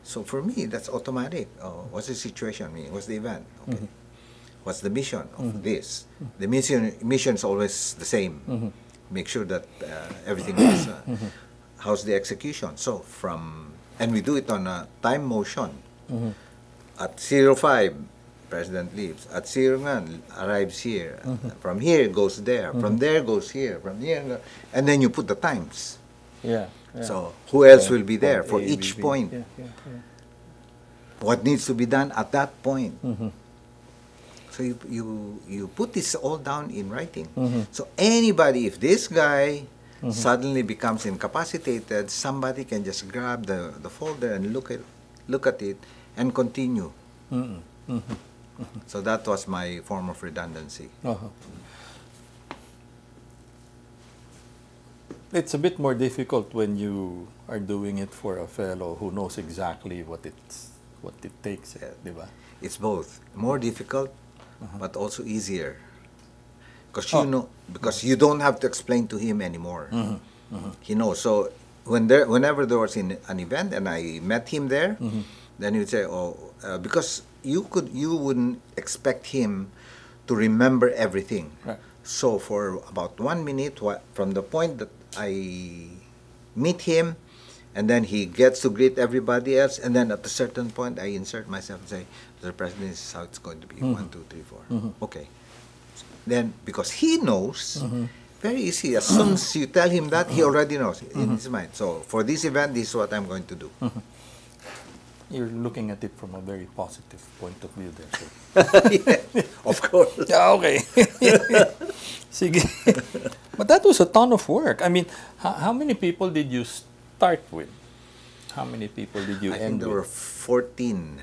Speaker 2: So for me, that's automatic. What's the situation? What's the event? Okay. What's the mission of this? The mission is always the same. Make sure that everything is. How's the execution? So and we do it on a time motion. At 05, President leaves. At 09, arrives here. From here goes there. From there goes here. From here, and then you put the times.
Speaker 1: Yeah.
Speaker 2: So who else will be there for
Speaker 1: A,
Speaker 2: each
Speaker 1: B, B.
Speaker 2: point? What needs to be done at that point? So you put this all down in writing. So anybody, if this guy suddenly becomes incapacitated, somebody can just grab the folder and look at it and continue. So that was my form of redundancy.
Speaker 1: It's a bit more difficult when you are doing it for a fellow who knows exactly what it takes, di ba?
Speaker 2: It's both more difficult, but also easier, because you don't have to explain to him anymore. He knows. So whenever there was an event and I met him there, then he would say, because you wouldn't expect him to remember everything.
Speaker 1: Right.
Speaker 2: So for about 1 minute, from the point that I meet him, and then he gets to greet everybody else, and then at a certain point, I insert myself and say, "The President, this is how it's going to be. 1, 2, 3, 4. Okay. Then, because he knows, very easy. As soon as you tell him that, he already knows in his mind. So for this event, this is what I'm going to do.
Speaker 1: You're looking at it from a very positive point of view there.
Speaker 2: Yeah, of course.
Speaker 1: Yeah, okay. Sige. But that was a ton of work. I mean, how many people did you start with? How many people did you
Speaker 2: I
Speaker 1: end
Speaker 2: think there
Speaker 1: with?
Speaker 2: were 14.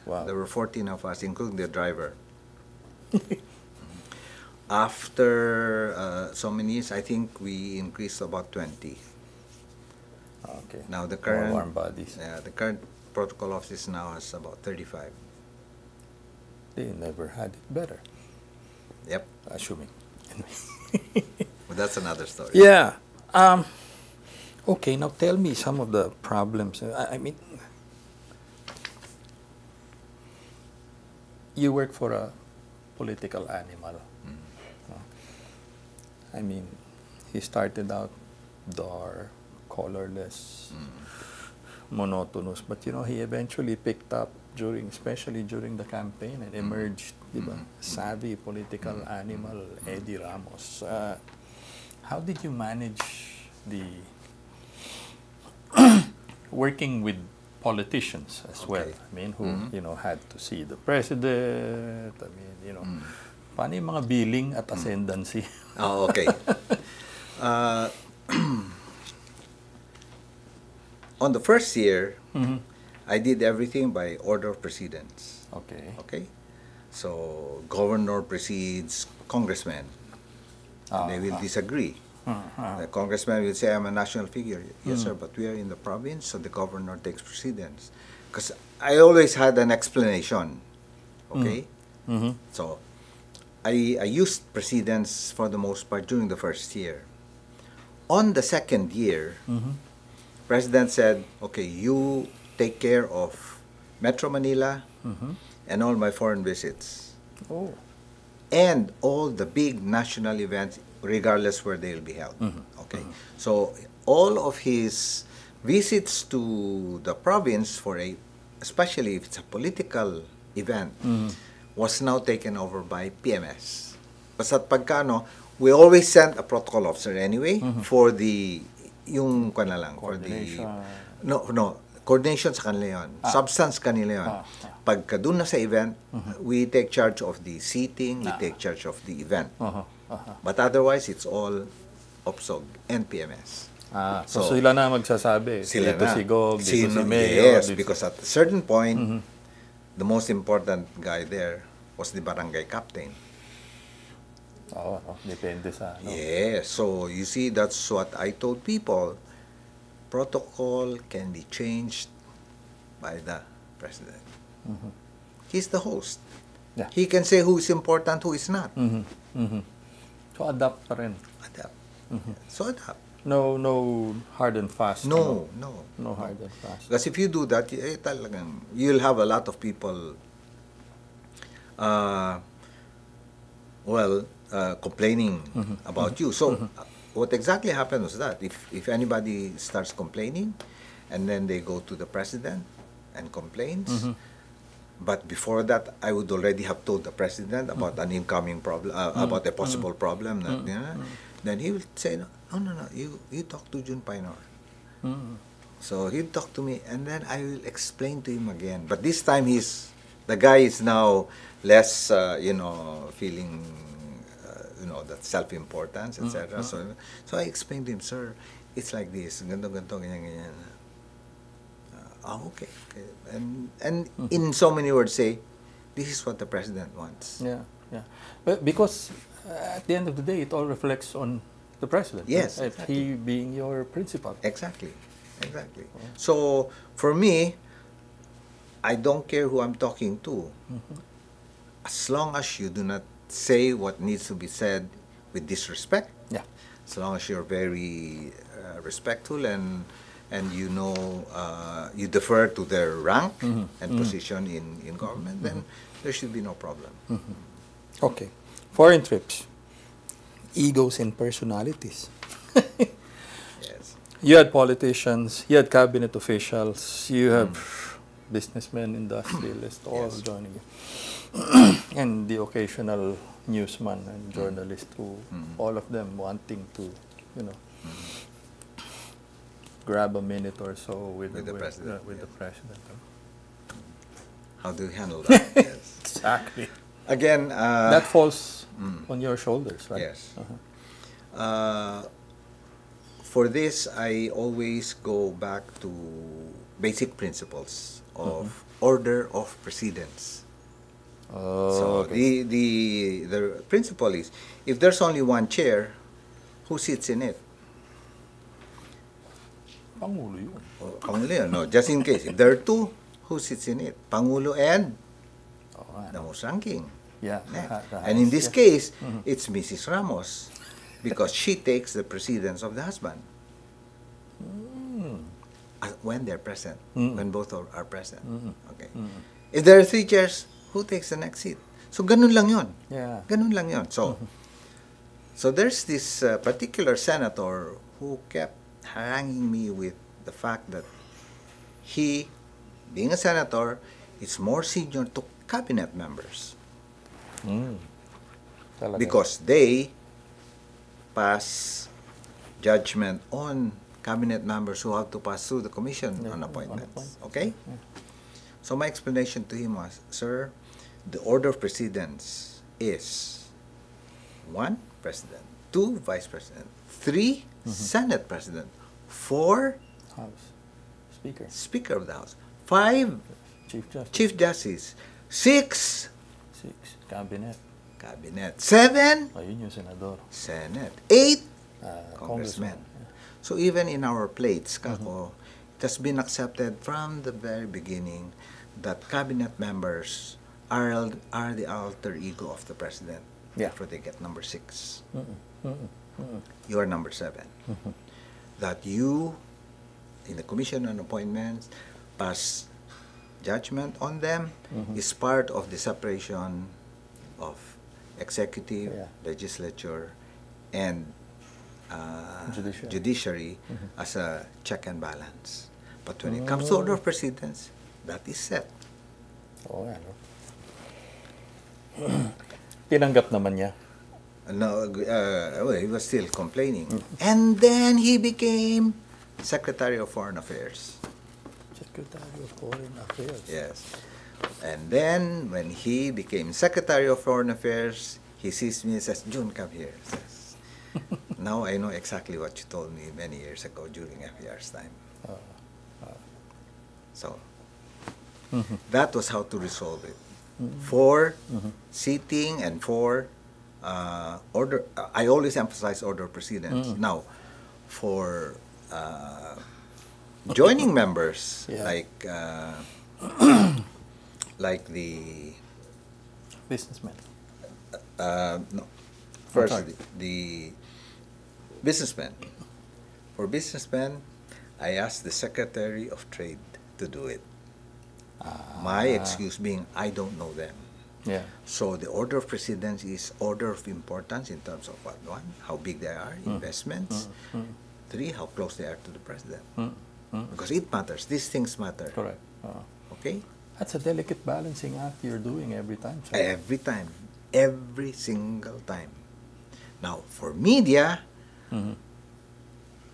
Speaker 1: Wow.
Speaker 2: There were 14 of us, including the driver. After so many years, I think we increased about 20.
Speaker 1: Okay.
Speaker 2: Now the
Speaker 1: More
Speaker 2: current
Speaker 1: warm bodies.
Speaker 2: the current protocol office now has about 35.
Speaker 1: They never had it better,
Speaker 2: Yep,
Speaker 1: assuming.
Speaker 2: but that's another story.
Speaker 1: Yeah. Okay, now tell me some of the problems. I mean, you work for a political animal. I mean, he started out dark, colorless, monotonous, but you know, he eventually picked up especially during the campaign, and emerged, diba? Savvy political animal, Eddie Ramos. How did you manage the working with politicians as well? I mean, who you know had to see the president. I mean, you know, paano yung mga billing at ascendancy?
Speaker 2: Oh, okay. On the first year, I did everything by order of precedence.
Speaker 1: Okay.
Speaker 2: Okay, so governor precedes congressman. They will disagree. The congressman will say, "I'm a national figure." Yes, sir, but we are in the province, so the governor takes precedence. Because I always had an explanation. Okay, so I used precedence for the most part during the first year. On the second year, President said, "Okay, you take care of Metro Manila and all my foreign visits, and all the big national events, regardless where they'll be held." Okay, so all of his visits to the province especially if it's a political event, was now taken over by PMS. Basta't pagkano, we always sent a protocol officer anyway for yung
Speaker 1: Coordination.
Speaker 2: coordination sa kanila yun. Substance kanila yun. Pagka dun na sa event, we take charge of the seating, we take charge of the event. But otherwise, it's all OPSOG and PMS.
Speaker 1: So sila na magsasabi.
Speaker 2: Sila
Speaker 1: Dito
Speaker 2: na.
Speaker 1: si Gog, dito si Mayor.
Speaker 2: Yes, because at a certain point, the most important guy there was the barangay captain.
Speaker 1: Depende sa ano.
Speaker 2: Yes, so you see, that's what I told people. Protocol can be changed by the president. He's the host.
Speaker 1: Yeah.
Speaker 2: He can say who is important, who is not.
Speaker 1: So adapt pa rin.
Speaker 2: Adapt. So adapt.
Speaker 1: No hard and fast.
Speaker 2: No.
Speaker 1: No hard and fast.
Speaker 2: Because if you do that, talagang you'll have a lot of people complaining about you. So what exactly happened was that if anybody starts complaining, and then they go to the president and complains, but before that, I would already have told the president about an incoming problem, about a possible problem. Then he will say, no, you talk to JUN PAYNOR. So he'll talk to me, and then I will explain to him again. But this time, the guy is now less, feeling, that self-importance, etc. So I explained to him, sir, it's like this, ganito, ganyan. Okay. And in so many words, say, this is what the president wants.
Speaker 1: Yeah. But because at the end of the day, it all reflects on the president.
Speaker 2: Yes,
Speaker 1: right?
Speaker 2: exactly.
Speaker 1: He being your principal.
Speaker 2: Exactly. So for me, I don't care who I'm talking to, as long as you do not say what needs to be said with disrespect.
Speaker 1: Yeah.
Speaker 2: As long as you're very respectful and you defer to their rank and position in government, then there should be no problem.
Speaker 1: Okay. Foreign trips. Egos and personalities.
Speaker 2: Yes.
Speaker 1: You had politicians, you had cabinet officials, you have businessmen, industrialists, all joining you. And the occasional newsman and journalist who, all of them wanting to, grab a minute or so with the president.
Speaker 2: How do you handle that? Yes.
Speaker 1: Exactly.
Speaker 2: Again,
Speaker 1: That falls on your shoulders, right?
Speaker 2: yes. For this, I always go back to basic principles of order of precedence. So
Speaker 1: Okay.
Speaker 2: the principle is, if there's only one chair, who sits in it?
Speaker 1: Pangulo yun.
Speaker 2: Pangulo yun, no? Just in case, if there are two, who sits in it? Pangulo and the most ranking.
Speaker 1: Yeah.
Speaker 2: And in this case, it's Mrs. Ramos, because she takes the precedence of the husband when they're present, when both are present. Okay. If there are three chairs, who takes the next seat? So ganun lang yon.
Speaker 1: Yeah.
Speaker 2: Ganun lang yon. So, so there's this particular senator who kept haranguing me with the fact that he, being a senator, is more senior to cabinet members.
Speaker 1: Talaga.
Speaker 2: Because they pass judgment on cabinet members who have to pass through the commission on appointments. Okay? So my explanation to him was, sir, the order of precedence is 1, president, 2, vice president, 3, senate president, 4,
Speaker 1: House. Speaker.
Speaker 2: speaker of the house, 5,
Speaker 1: Chief Justice.
Speaker 2: chief justice, 6,
Speaker 1: 6. Cabinet.
Speaker 2: cabinet, 7,
Speaker 1: Ayun yung senador.
Speaker 2: senate, 8,
Speaker 1: Congressman.
Speaker 2: congressmen. So even in our plates, Kako, it has been accepted from the very beginning that cabinet members are the alter ego of the president.
Speaker 1: Yeah.
Speaker 2: Therefore, they get number 6. You are number 7. That you, in the Commission on Appointments, pass judgment on them is part of the separation of executive,
Speaker 1: Yeah.
Speaker 2: legislature, and judiciary as a check and balance. But when it comes to order of precedence, that is set.
Speaker 1: Oo, ano. Tinanggap naman niya.
Speaker 2: No, well, he was still complaining. And then he became Secretary of Foreign Affairs.
Speaker 1: Secretary of Foreign Affairs.
Speaker 2: Yes. And then when he became Secretary of Foreign Affairs, he sees me and says, Jun, come here. Says, now I know exactly what you told me many years ago during FVR's time. So, that was how to resolve it. 4 seating and 4 order. I always emphasize order of precedence. Now, for joining members,
Speaker 1: Yeah.
Speaker 2: like the
Speaker 1: Businessman.
Speaker 2: no, first
Speaker 1: sorry.
Speaker 2: the businessmen. For businessmen, I asked the Secretary of Trade to do it. My excuse being, I don't know them.
Speaker 1: Yeah.
Speaker 2: So the order of precedence is order of importance in terms of what? 1, how big they are, investments. 3, how close they are to the president. Because it matters. These things matter.
Speaker 1: Correct.
Speaker 2: Okay?
Speaker 1: That's a delicate balancing act you're doing every time. So.
Speaker 2: Every time. Every single time. Now, for media,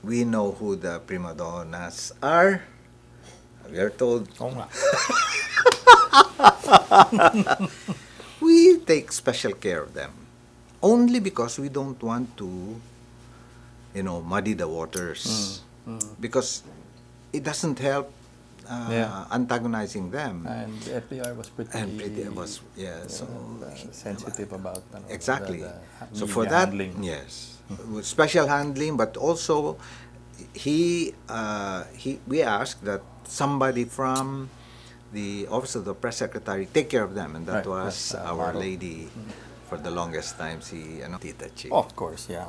Speaker 2: we know who the prima donnas are. We are told
Speaker 1: Oo nga.
Speaker 2: we take special care of them. Only because we don't want to, muddy the waters. Because it doesn't help antagonizing them.
Speaker 1: And FVR was pretty... sensitive about...
Speaker 2: Exactly. So
Speaker 1: media
Speaker 2: for that,
Speaker 1: handling.
Speaker 2: yes. With special handling, but also we asked that somebody from the Office of the Press Secretary take care of them, and that
Speaker 1: Right,
Speaker 2: was
Speaker 1: right,
Speaker 2: our
Speaker 1: Maro.
Speaker 2: lady for the longest time, Tita Chi.
Speaker 1: Of course, yeah.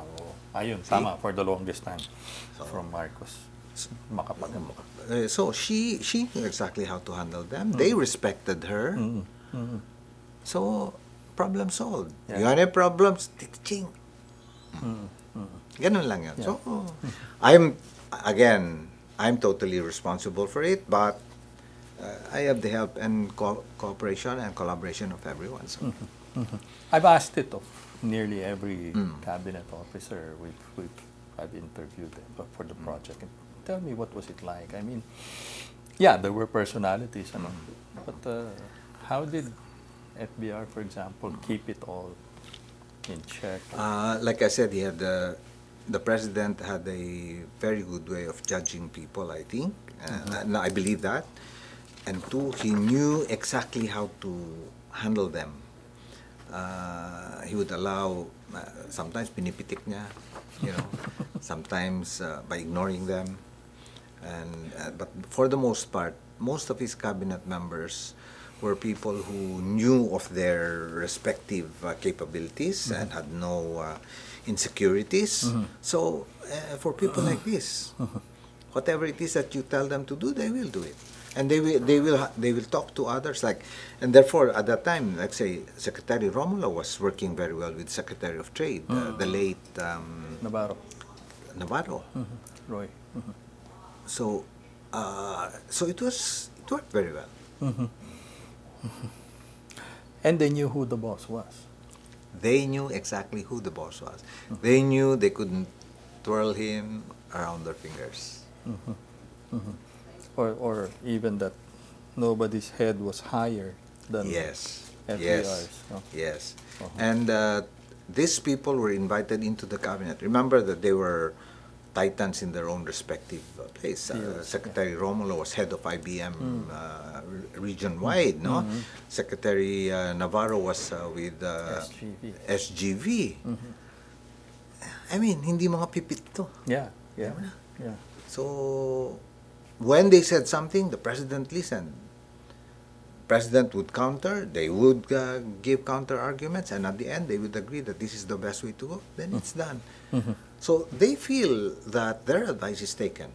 Speaker 1: Ayun, tama, for the longest time. From Marcos. Makapag.
Speaker 2: So she knew exactly how to handle them. They respected her. So problem solved.
Speaker 1: Yeah.
Speaker 2: You have any problems? Tita Ching. Ganun lang yan.
Speaker 1: Yeah.
Speaker 2: So I'm totally responsible for it, but I have the help and cooperation and collaboration of everyone. So.
Speaker 1: I've asked it of nearly every cabinet officer I've interviewed them for the project. And tell me, what was it like? I mean, yeah, there were personalities, but how did FVR, for example, keep it all in check?
Speaker 2: Like I said, the president had a very good way of judging people, I think. And I believe that. And two, he knew exactly how to handle them. He would allow, sometimes pinipitik niya, you know, sometimes by ignoring them. But for the most part, most of his cabinet members were people who knew of their respective capabilities and had no insecurities. So for people like this, whatever it is that you tell them to do, they will do it, and they will talk to others. And therefore, at that time, let's say Secretary Romulo was working very well with Secretary of Trade, the late Navarro.
Speaker 1: Roy.
Speaker 2: So it worked very well.
Speaker 1: And they knew who the boss was.
Speaker 2: They knew exactly who the boss was. They knew they couldn't twirl him around their fingers.
Speaker 1: Or even that nobody's head was higher than
Speaker 2: Yes.
Speaker 1: FVR's.
Speaker 2: Yes. And these people were invited into the cabinet. Remember that they were titans in their own respective place. Secretary Romulo was head of IBM region-wide, no? Secretary Navarro was with SGV. I mean, hindi mga pipit to.
Speaker 1: Yeah.
Speaker 2: So, when they said something, the president listened. President would counter, they would give counter arguments, and at the end they would agree that this is the best way to go. Then it's done. So they feel that their advice is taken,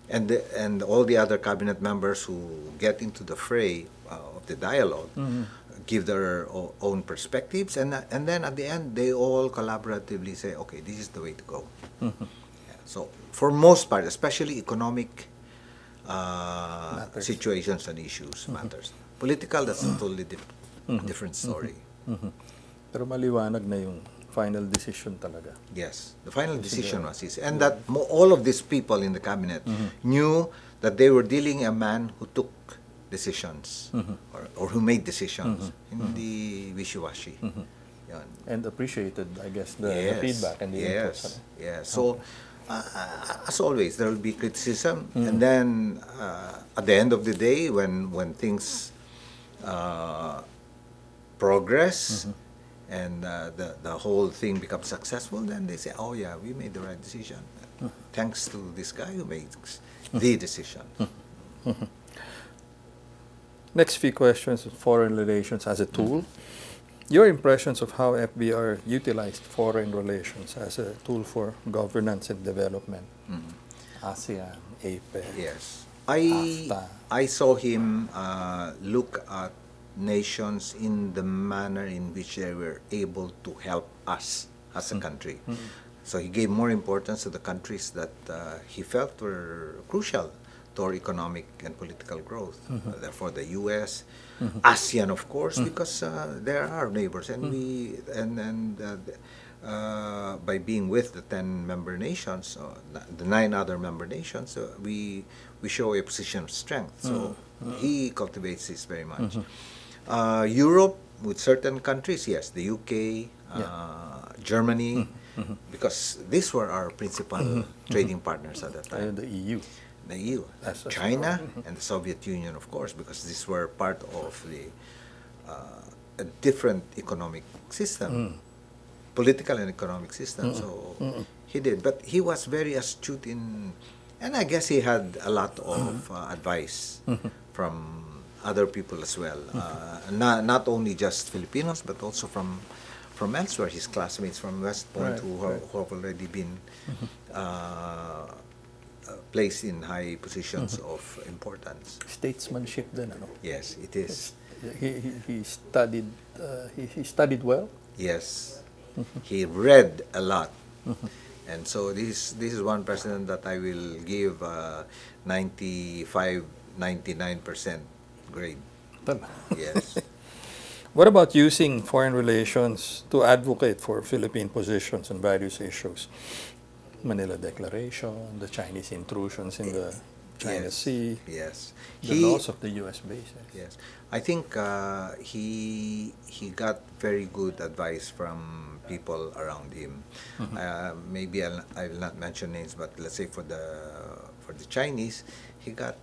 Speaker 2: and all the other cabinet members who get into the fray of the dialogue give their own perspectives, and then at the end they all collaboratively say, okay, this is the way to go. So for most part, especially economic situations and issues matters. Political, that's a totally different story.
Speaker 1: Pero maliwanag na yung final decision talaga.
Speaker 2: Yes, the final decision was his. And that all of these people in the cabinet knew that they were dealing a man who took decisions or who made decisions, hindi wishy-washy.
Speaker 1: And appreciated, I guess, the feedback and the input.
Speaker 2: Yes. So, as always, there will be criticism, and then at the end of the day, when things progress and the whole thing becomes successful, then they say, oh yeah, we made the right decision, thanks to this guy who makes the decision.
Speaker 1: Next few questions: foreign relations as a tool. Your impressions of how FVR utilized foreign relations as a tool for governance and development? ASEAN, APEC.
Speaker 2: Yes,
Speaker 1: AFTA.
Speaker 2: I saw him look at nations in the manner in which they were able to help us as a country. So he gave more importance to the countries that he felt were crucial to our economic and political growth. Therefore, the U.S., ASEAN, of course, because they're our neighbors, and by being with the 10 member nations, the 9 other member nations, we show a position of strength. So he cultivates this very much. Europe, with certain countries, yes, the UK, Germany, because these were our principal trading partners at that time.
Speaker 1: And the EU.
Speaker 2: The EU, China, and the Soviet Union, of course, because these were part of the a different economic system, political and economic system. So he did, but he was very astute in, and I guess he had a lot of advice from other people as well, not only just Filipinos, but also from elsewhere, his classmates from West Point who have already been placed in high positions of importance.
Speaker 1: Statesmanship then, ano?
Speaker 2: Yes, it is.
Speaker 1: He studied. He studied well.
Speaker 2: Yes, he read a lot, and so this is one president that I will give 99% grade. Yes.
Speaker 1: What about using foreign relations to advocate for Philippine positions on various issues? Manila Declaration, the Chinese intrusions in the China Sea,
Speaker 2: Yes.
Speaker 1: the loss of the U.S. bases.
Speaker 2: Yes. I think he got very good advice from people around him. Maybe I'll not mention names, but let's say for the Chinese, he got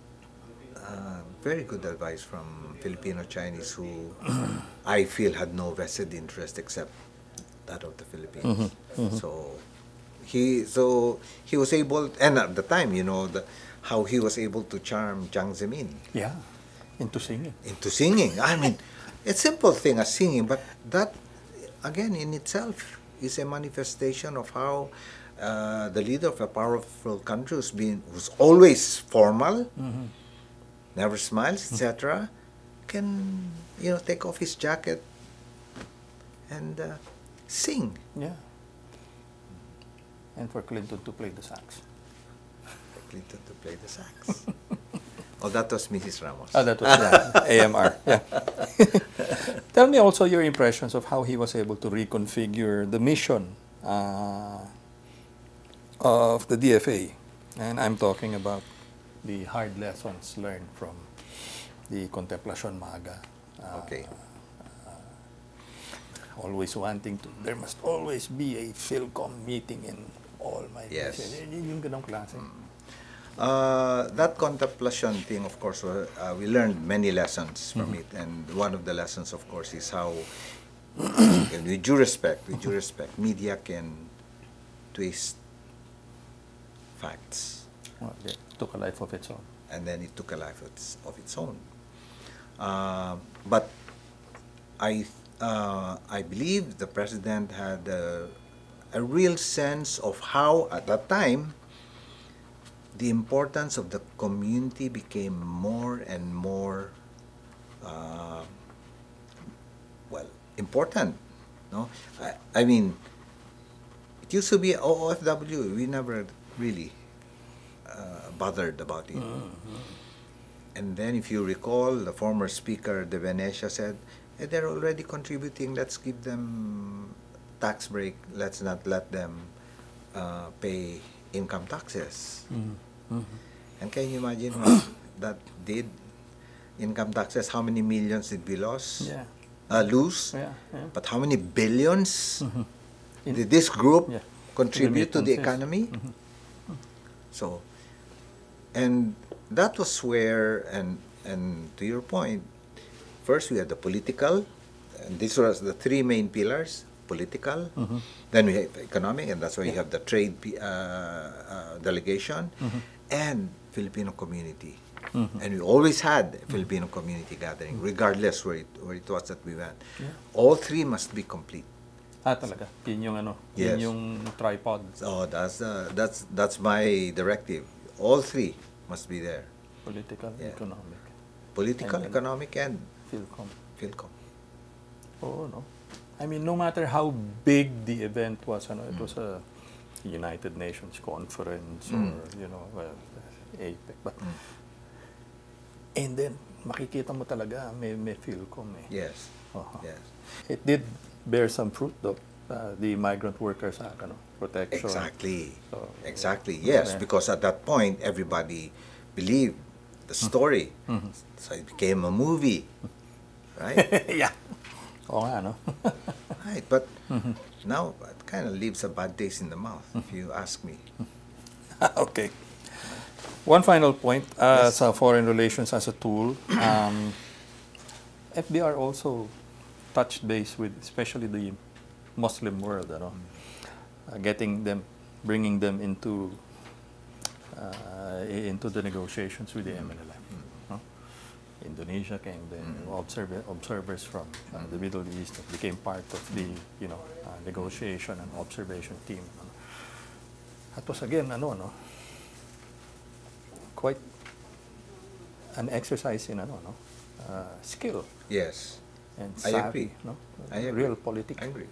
Speaker 2: very good advice from Filipino Chinese who I feel had no vested interest except that of the Philippines. So he was able, and at the time, how he was able to charm Jiang Zemin.
Speaker 1: Yeah, into singing.
Speaker 2: Into singing. I mean, it's a simple thing as singing, but that, again, in itself is a manifestation of how the leader of a powerful country who's always formal, never smiles, etc., can, take off his jacket and sing.
Speaker 1: Yeah. And for Clinton to play the sax.
Speaker 2: Clinton to play the sax. Oh, that was Mrs. Ramos.
Speaker 1: Oh, that was AMR. Yeah. Tell me also your impressions of how he was able to reconfigure the mission of the DFA. And I'm talking about the hard lessons learned from the Contemplacion Maga.
Speaker 2: Okay.
Speaker 1: Always wanting to, there must always be a PhilCom meeting in all my
Speaker 2: Yes.
Speaker 1: Yung ganong klase.
Speaker 2: That contemplation thing, of course, we learned many lessons from it, and one of the lessons, of course, is how, and with due respect, media can twist facts,
Speaker 1: Well, it took a life of its own.
Speaker 2: and then it took a life of its own. But I believe the president had a real sense of how, at that time, the importance of the community became more and more, important. No, I mean, it used to be OFW. We never really bothered about it. And then, if you recall, the former speaker, De Venecia, said, they're already contributing. Let's give them tax break. Let's not let them pay income taxes. And can you imagine what that did? Income taxes, how many millions did we lose?
Speaker 1: Yeah.
Speaker 2: Lose?
Speaker 1: Yeah.
Speaker 2: But how many billions did this group contribute to the
Speaker 1: Remittances.
Speaker 2: economy? So, and that was where, and to your point, first we had the political, and these were the three main pillars: political, then we have economic, and that's why you have the trade delegation, and Filipino community. And we always had a Filipino community gathering, regardless where it was that we went.
Speaker 1: Yeah.
Speaker 2: All three must be complete.
Speaker 1: Talaga. Yun yung ano,
Speaker 2: Yes.
Speaker 1: yun yung tripod.
Speaker 2: So that's my directive. All three must be there.
Speaker 1: Political,
Speaker 2: Yeah.
Speaker 1: economic,
Speaker 2: Political,
Speaker 1: And-
Speaker 2: economic, and
Speaker 1: PhilCom.
Speaker 2: Philcom.
Speaker 1: Oo, no? I mean, no matter how big the event was, it was a United Nations conference or, APEC. But, and then, makikita mo talaga, may PhilCom eh.
Speaker 2: Yes.
Speaker 1: Uh-huh.
Speaker 2: Yes.
Speaker 1: It did bear some fruit though. The Migrant Workers Act, protection.
Speaker 2: Exactly.
Speaker 1: So,
Speaker 2: Exactly. Yes,
Speaker 1: yeah.
Speaker 2: because at that point everybody believed the story, so it became a movie, right?
Speaker 1: yeah. Oo nga, no?
Speaker 2: Right. But now it kind of leaves a bad taste in the mouth, if you ask me.
Speaker 1: Okay. One final point
Speaker 2: Yes.
Speaker 1: sa foreign relations as a tool. FBR also touched base with especially the Muslim world, bringing them into the negotiations with the MNLF. No? Indonesia came, then observers from the Middle East that became part of the negotiation and observation team. That was again quite an exercise in skill
Speaker 2: Yes,
Speaker 1: and
Speaker 2: I
Speaker 1: savvy,
Speaker 2: agree.
Speaker 1: no?
Speaker 2: I agree.
Speaker 1: Real politics.
Speaker 2: I agree.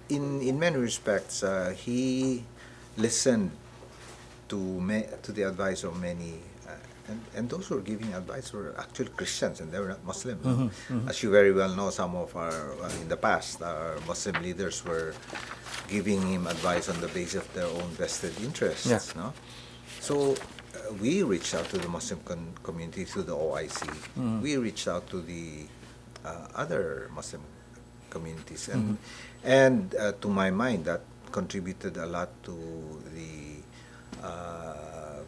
Speaker 2: In many respects, he listened to the advice of many, and those who were giving advice were actually Christians, and they were not Muslim. As you very well know, some of in the past, our Muslim leaders were giving him advice on the basis of their own vested interests.
Speaker 1: Yeah.
Speaker 2: No? So we reached out to the Muslim community through the OIC. We reached out to the other Muslim communities, and to my mind, that contributed a lot to the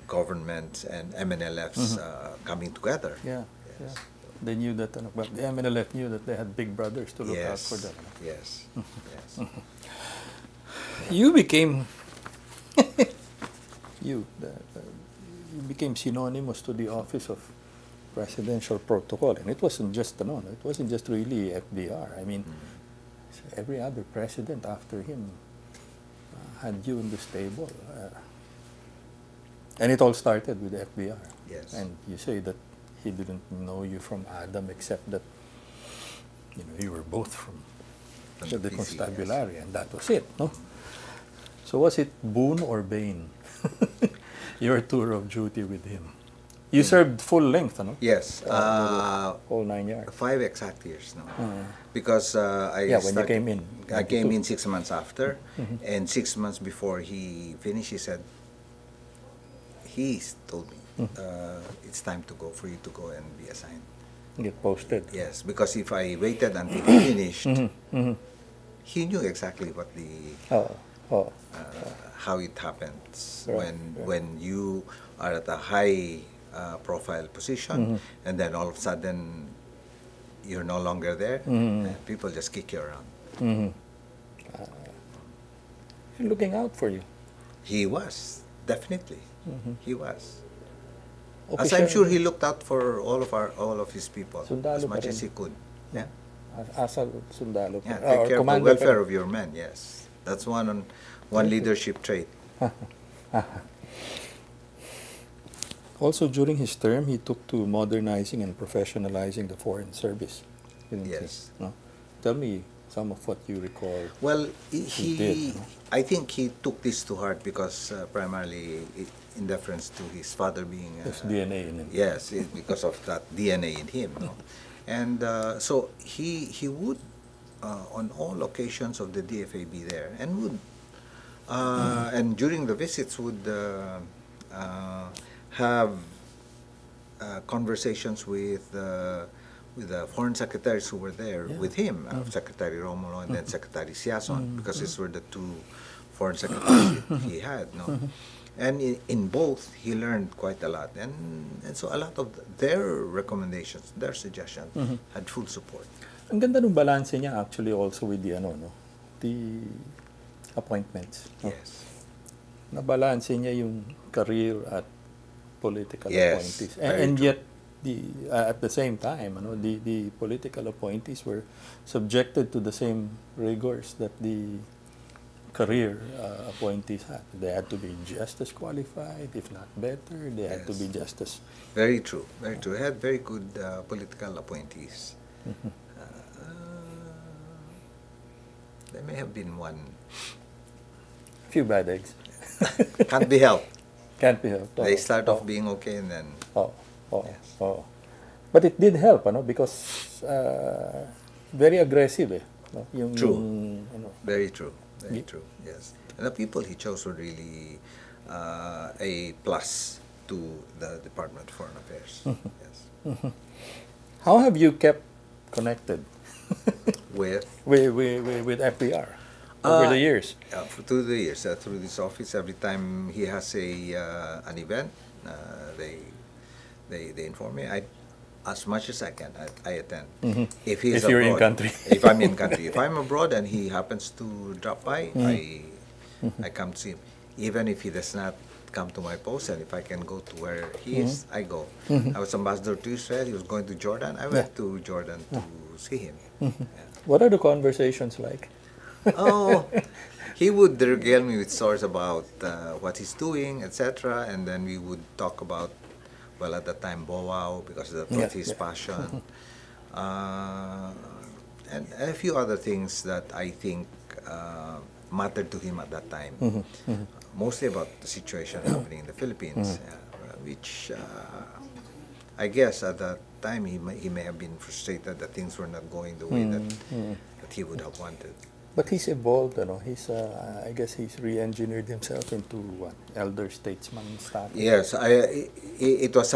Speaker 2: government and MNLF's coming together.
Speaker 1: Yeah.
Speaker 2: Yes.
Speaker 1: Yeah. They knew that, but the MNLF knew that they had big brothers to look out for them.
Speaker 2: Yes. Yes.
Speaker 1: You became you became synonymous to the office of presidential protocol, and it wasn't just it wasn't just really FVR. I mean, every other president after him had you in the stable, and it all started with FVR.
Speaker 2: Yes.
Speaker 1: And you say that he didn't know you from Adam, except that you were both from the
Speaker 2: PC,
Speaker 1: constabulary, and that was it, no? So was it boon or bane? Your tour of duty with him. You served full length, no?
Speaker 2: Yes.
Speaker 1: All 9 yards.
Speaker 2: 5 exact years now. Because
Speaker 1: when you came in.
Speaker 2: I came in 6 months after, and 6 months before he finished, he told me, it's time to go, for you to go and be assigned.
Speaker 1: Get posted.
Speaker 2: Yes, because if I waited until he finished, he knew exactly what how it happens when you are at a high profile position, and then all of a sudden you're no longer there, and people just kick you around.
Speaker 1: Looking out for you.
Speaker 2: He was, definitely. He was. As
Speaker 1: Official-
Speaker 2: I'm sure he looked out for all of his people
Speaker 1: Sundalo
Speaker 2: as much
Speaker 1: pa rin.
Speaker 2: as he could. Yeah.
Speaker 1: Asal sundalo.
Speaker 2: Yeah,
Speaker 1: Or
Speaker 2: take care of the
Speaker 1: commander
Speaker 2: welfare
Speaker 1: pa
Speaker 2: of your men, yes. That's one leadership trait.
Speaker 1: rin. Also, during his term, he took to modernizing and professionalizing the foreign service. Didn't he?
Speaker 2: Yes.
Speaker 1: No? Tell me some of what you recall.
Speaker 2: Well,
Speaker 1: He did, no?
Speaker 2: I think he took this to heart because primarily in deference to his father being...
Speaker 1: His DNA in him.
Speaker 2: Yes, because of that DNA in him. No? And so he would, on all occasions of the DFA, be there, and would, and during the visits would have conversations with the foreign secretaries who were there with him, Secretary Romulo and then Secretary Siason, because these were the two foreign secretaries he had. No? And in both, he learned quite a lot. And so a lot of their recommendations, their suggestions, had full support.
Speaker 1: Ang ganda ng balance niya actually also with the the appointments. No?
Speaker 2: Yes.
Speaker 1: Na-balance niya yung career at political
Speaker 2: Yes,
Speaker 1: appointees.
Speaker 2: very
Speaker 1: And
Speaker 2: true.
Speaker 1: yet, at the same time, the political appointees were subjected to the same rigors that the career appointees had. They had to be just as qualified, if not better. They had to
Speaker 2: Yes.
Speaker 1: be just as...
Speaker 2: Very true, very true. He had very good political appointees. There may have been one.
Speaker 1: Few bad eggs.
Speaker 2: Can't be helped.
Speaker 1: Can't be helped.
Speaker 2: They start off being okay and then... Yes.
Speaker 1: But it did help, because very aggressive, no?
Speaker 2: True.
Speaker 1: Yung,
Speaker 2: Very true. Very true. Yes. And the people he chose were really a plus to the Department of Foreign Affairs. Yes.
Speaker 1: How have you kept connected
Speaker 2: With
Speaker 1: with FVR over the years?
Speaker 2: through the years, through this office, every time he has an event, they inform me. As much as I can, I attend. If he's
Speaker 1: If you're in
Speaker 2: abroad,
Speaker 1: country.
Speaker 2: if I'm in country, if I'm abroad and he happens to drop by, I come to see him. Even if he does not come to my post, and if I can go to where he is, I go. I was ambassador to Israel. He was going to Jordan. I went to Jordan to see him. Yeah.
Speaker 1: What are the conversations like?
Speaker 2: Oh, he would regale me with stories about what he's doing, etc. And then we would talk about, well, at that time, Boao, because that was his passion. And a few other things that I think mattered to him at that time. Mostly about the situation happening in the Philippines, which I guess at that time he may have been frustrated that things were not going the way that he would have wanted.
Speaker 1: But he's evolved, you know. He's, I guess he's re-engineered himself into what, elder statesman status.
Speaker 2: Yes, it was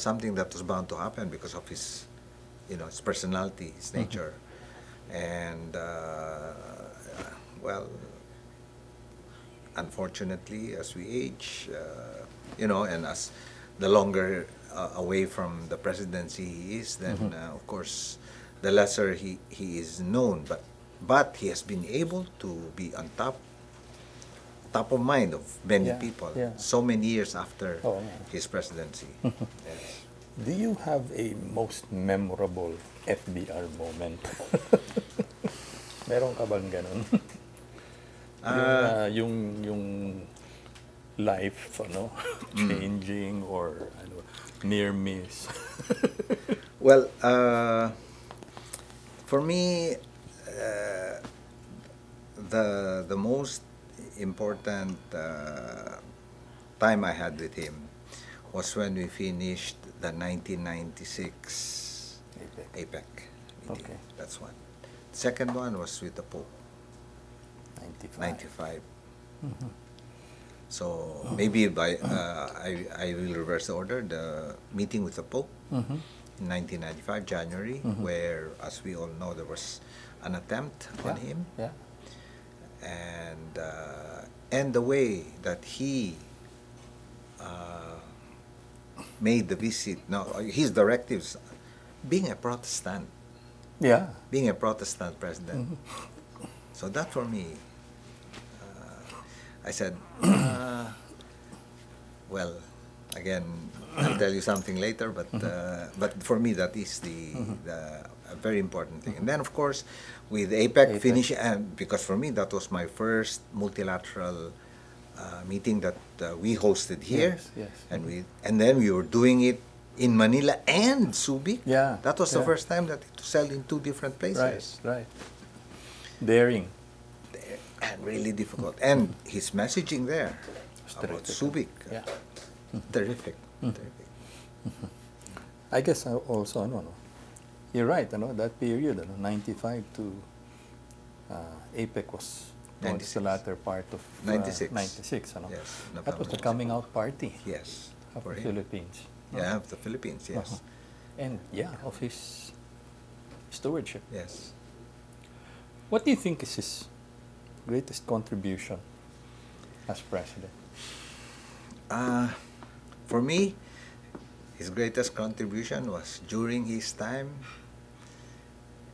Speaker 2: something that was bound to happen because of his, his personality, his nature, and well, unfortunately, as we age, and as the longer away from the presidency he is, then of course, the lesser he is known. But he has been able to be on top of mind of many people so many years after his presidency. Yes.
Speaker 1: Do you have a most memorable FVR moment? Meron ka bang ganun? yung life, changing or near miss.
Speaker 2: Well, for me, the most important time I had with him was when we finished the 1996 APEC meeting.
Speaker 1: Okay.
Speaker 2: That's one. Second one was with the Pope. 95. So maybe I will reverse the order. The meeting with the Pope in 1995 January, where, as we all know, there was an attempt on him, and the way that he made the visit. Now his directives, being a Protestant, being a Protestant president. So that for me, I said, well, again, I'll tell you something later, but for me that is the a very important thing. And then of course with APEC finish, and because for me that was my first multilateral meeting that we hosted here, and then we were doing it in Manila and Subic. That was the first time that it was held in two different places.
Speaker 1: Right. Daring.
Speaker 2: And really difficult. And his messaging there about Subic, terrific.
Speaker 1: I guess also, you're right, that period, 95 to APEC was the latter part of
Speaker 2: 96.
Speaker 1: 96,
Speaker 2: Yes,
Speaker 1: that was the coming out party.
Speaker 2: Yes,
Speaker 1: of the Philippines.
Speaker 2: Of the Philippines, yes.
Speaker 1: And of his stewardship.
Speaker 2: Yes.
Speaker 1: What do you think is his greatest contribution as president?
Speaker 2: For me, his greatest contribution was during his time.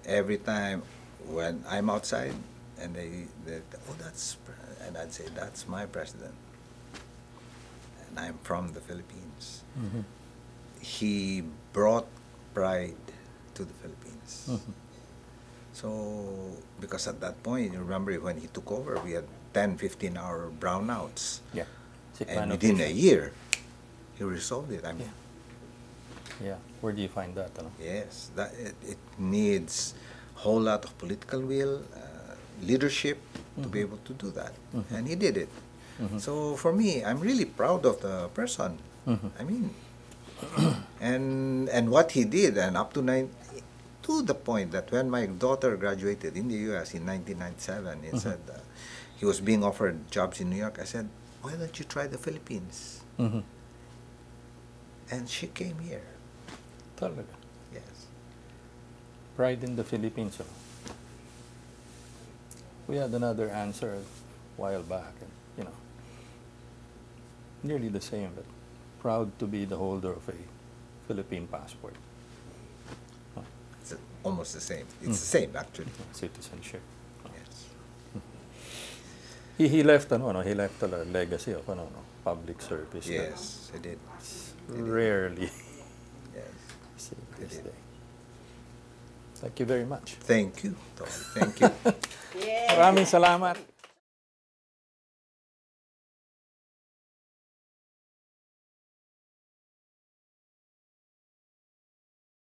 Speaker 2: Every time when I'm outside and and I'd say, that's my president, and I'm from the Philippines. He brought pride to the Philippines. So, because at that point, you remember when he took over, we had 10-15 hour brownouts. And within a year, he resolved it.
Speaker 1: Where do you find that?
Speaker 2: Yes, it needs a whole lot of political will, leadership to be able to do that. And he did it. So for me, I'm really proud of the person. I mean, and what he did, and up to the point that when my daughter graduated in the U.S. in 1997, he said he was being offered jobs in New York. I said, why don't you try the Philippines? And she came here.
Speaker 1: Talaga?
Speaker 2: Yes.
Speaker 1: Pride in the Philippines. We had another answer a while back, and, nearly the same, but proud to be the holder of a Philippine passport.
Speaker 2: It's almost the same. It's the same, actually.
Speaker 1: Citizenship.
Speaker 2: Yes.
Speaker 1: He left, he left a legacy of, public service.
Speaker 2: Yes, he did.
Speaker 1: Rarely.
Speaker 2: Yes.
Speaker 1: See this day. Thank you very much.
Speaker 2: Thank you, Tol. Thank you.
Speaker 1: Maraming salamat.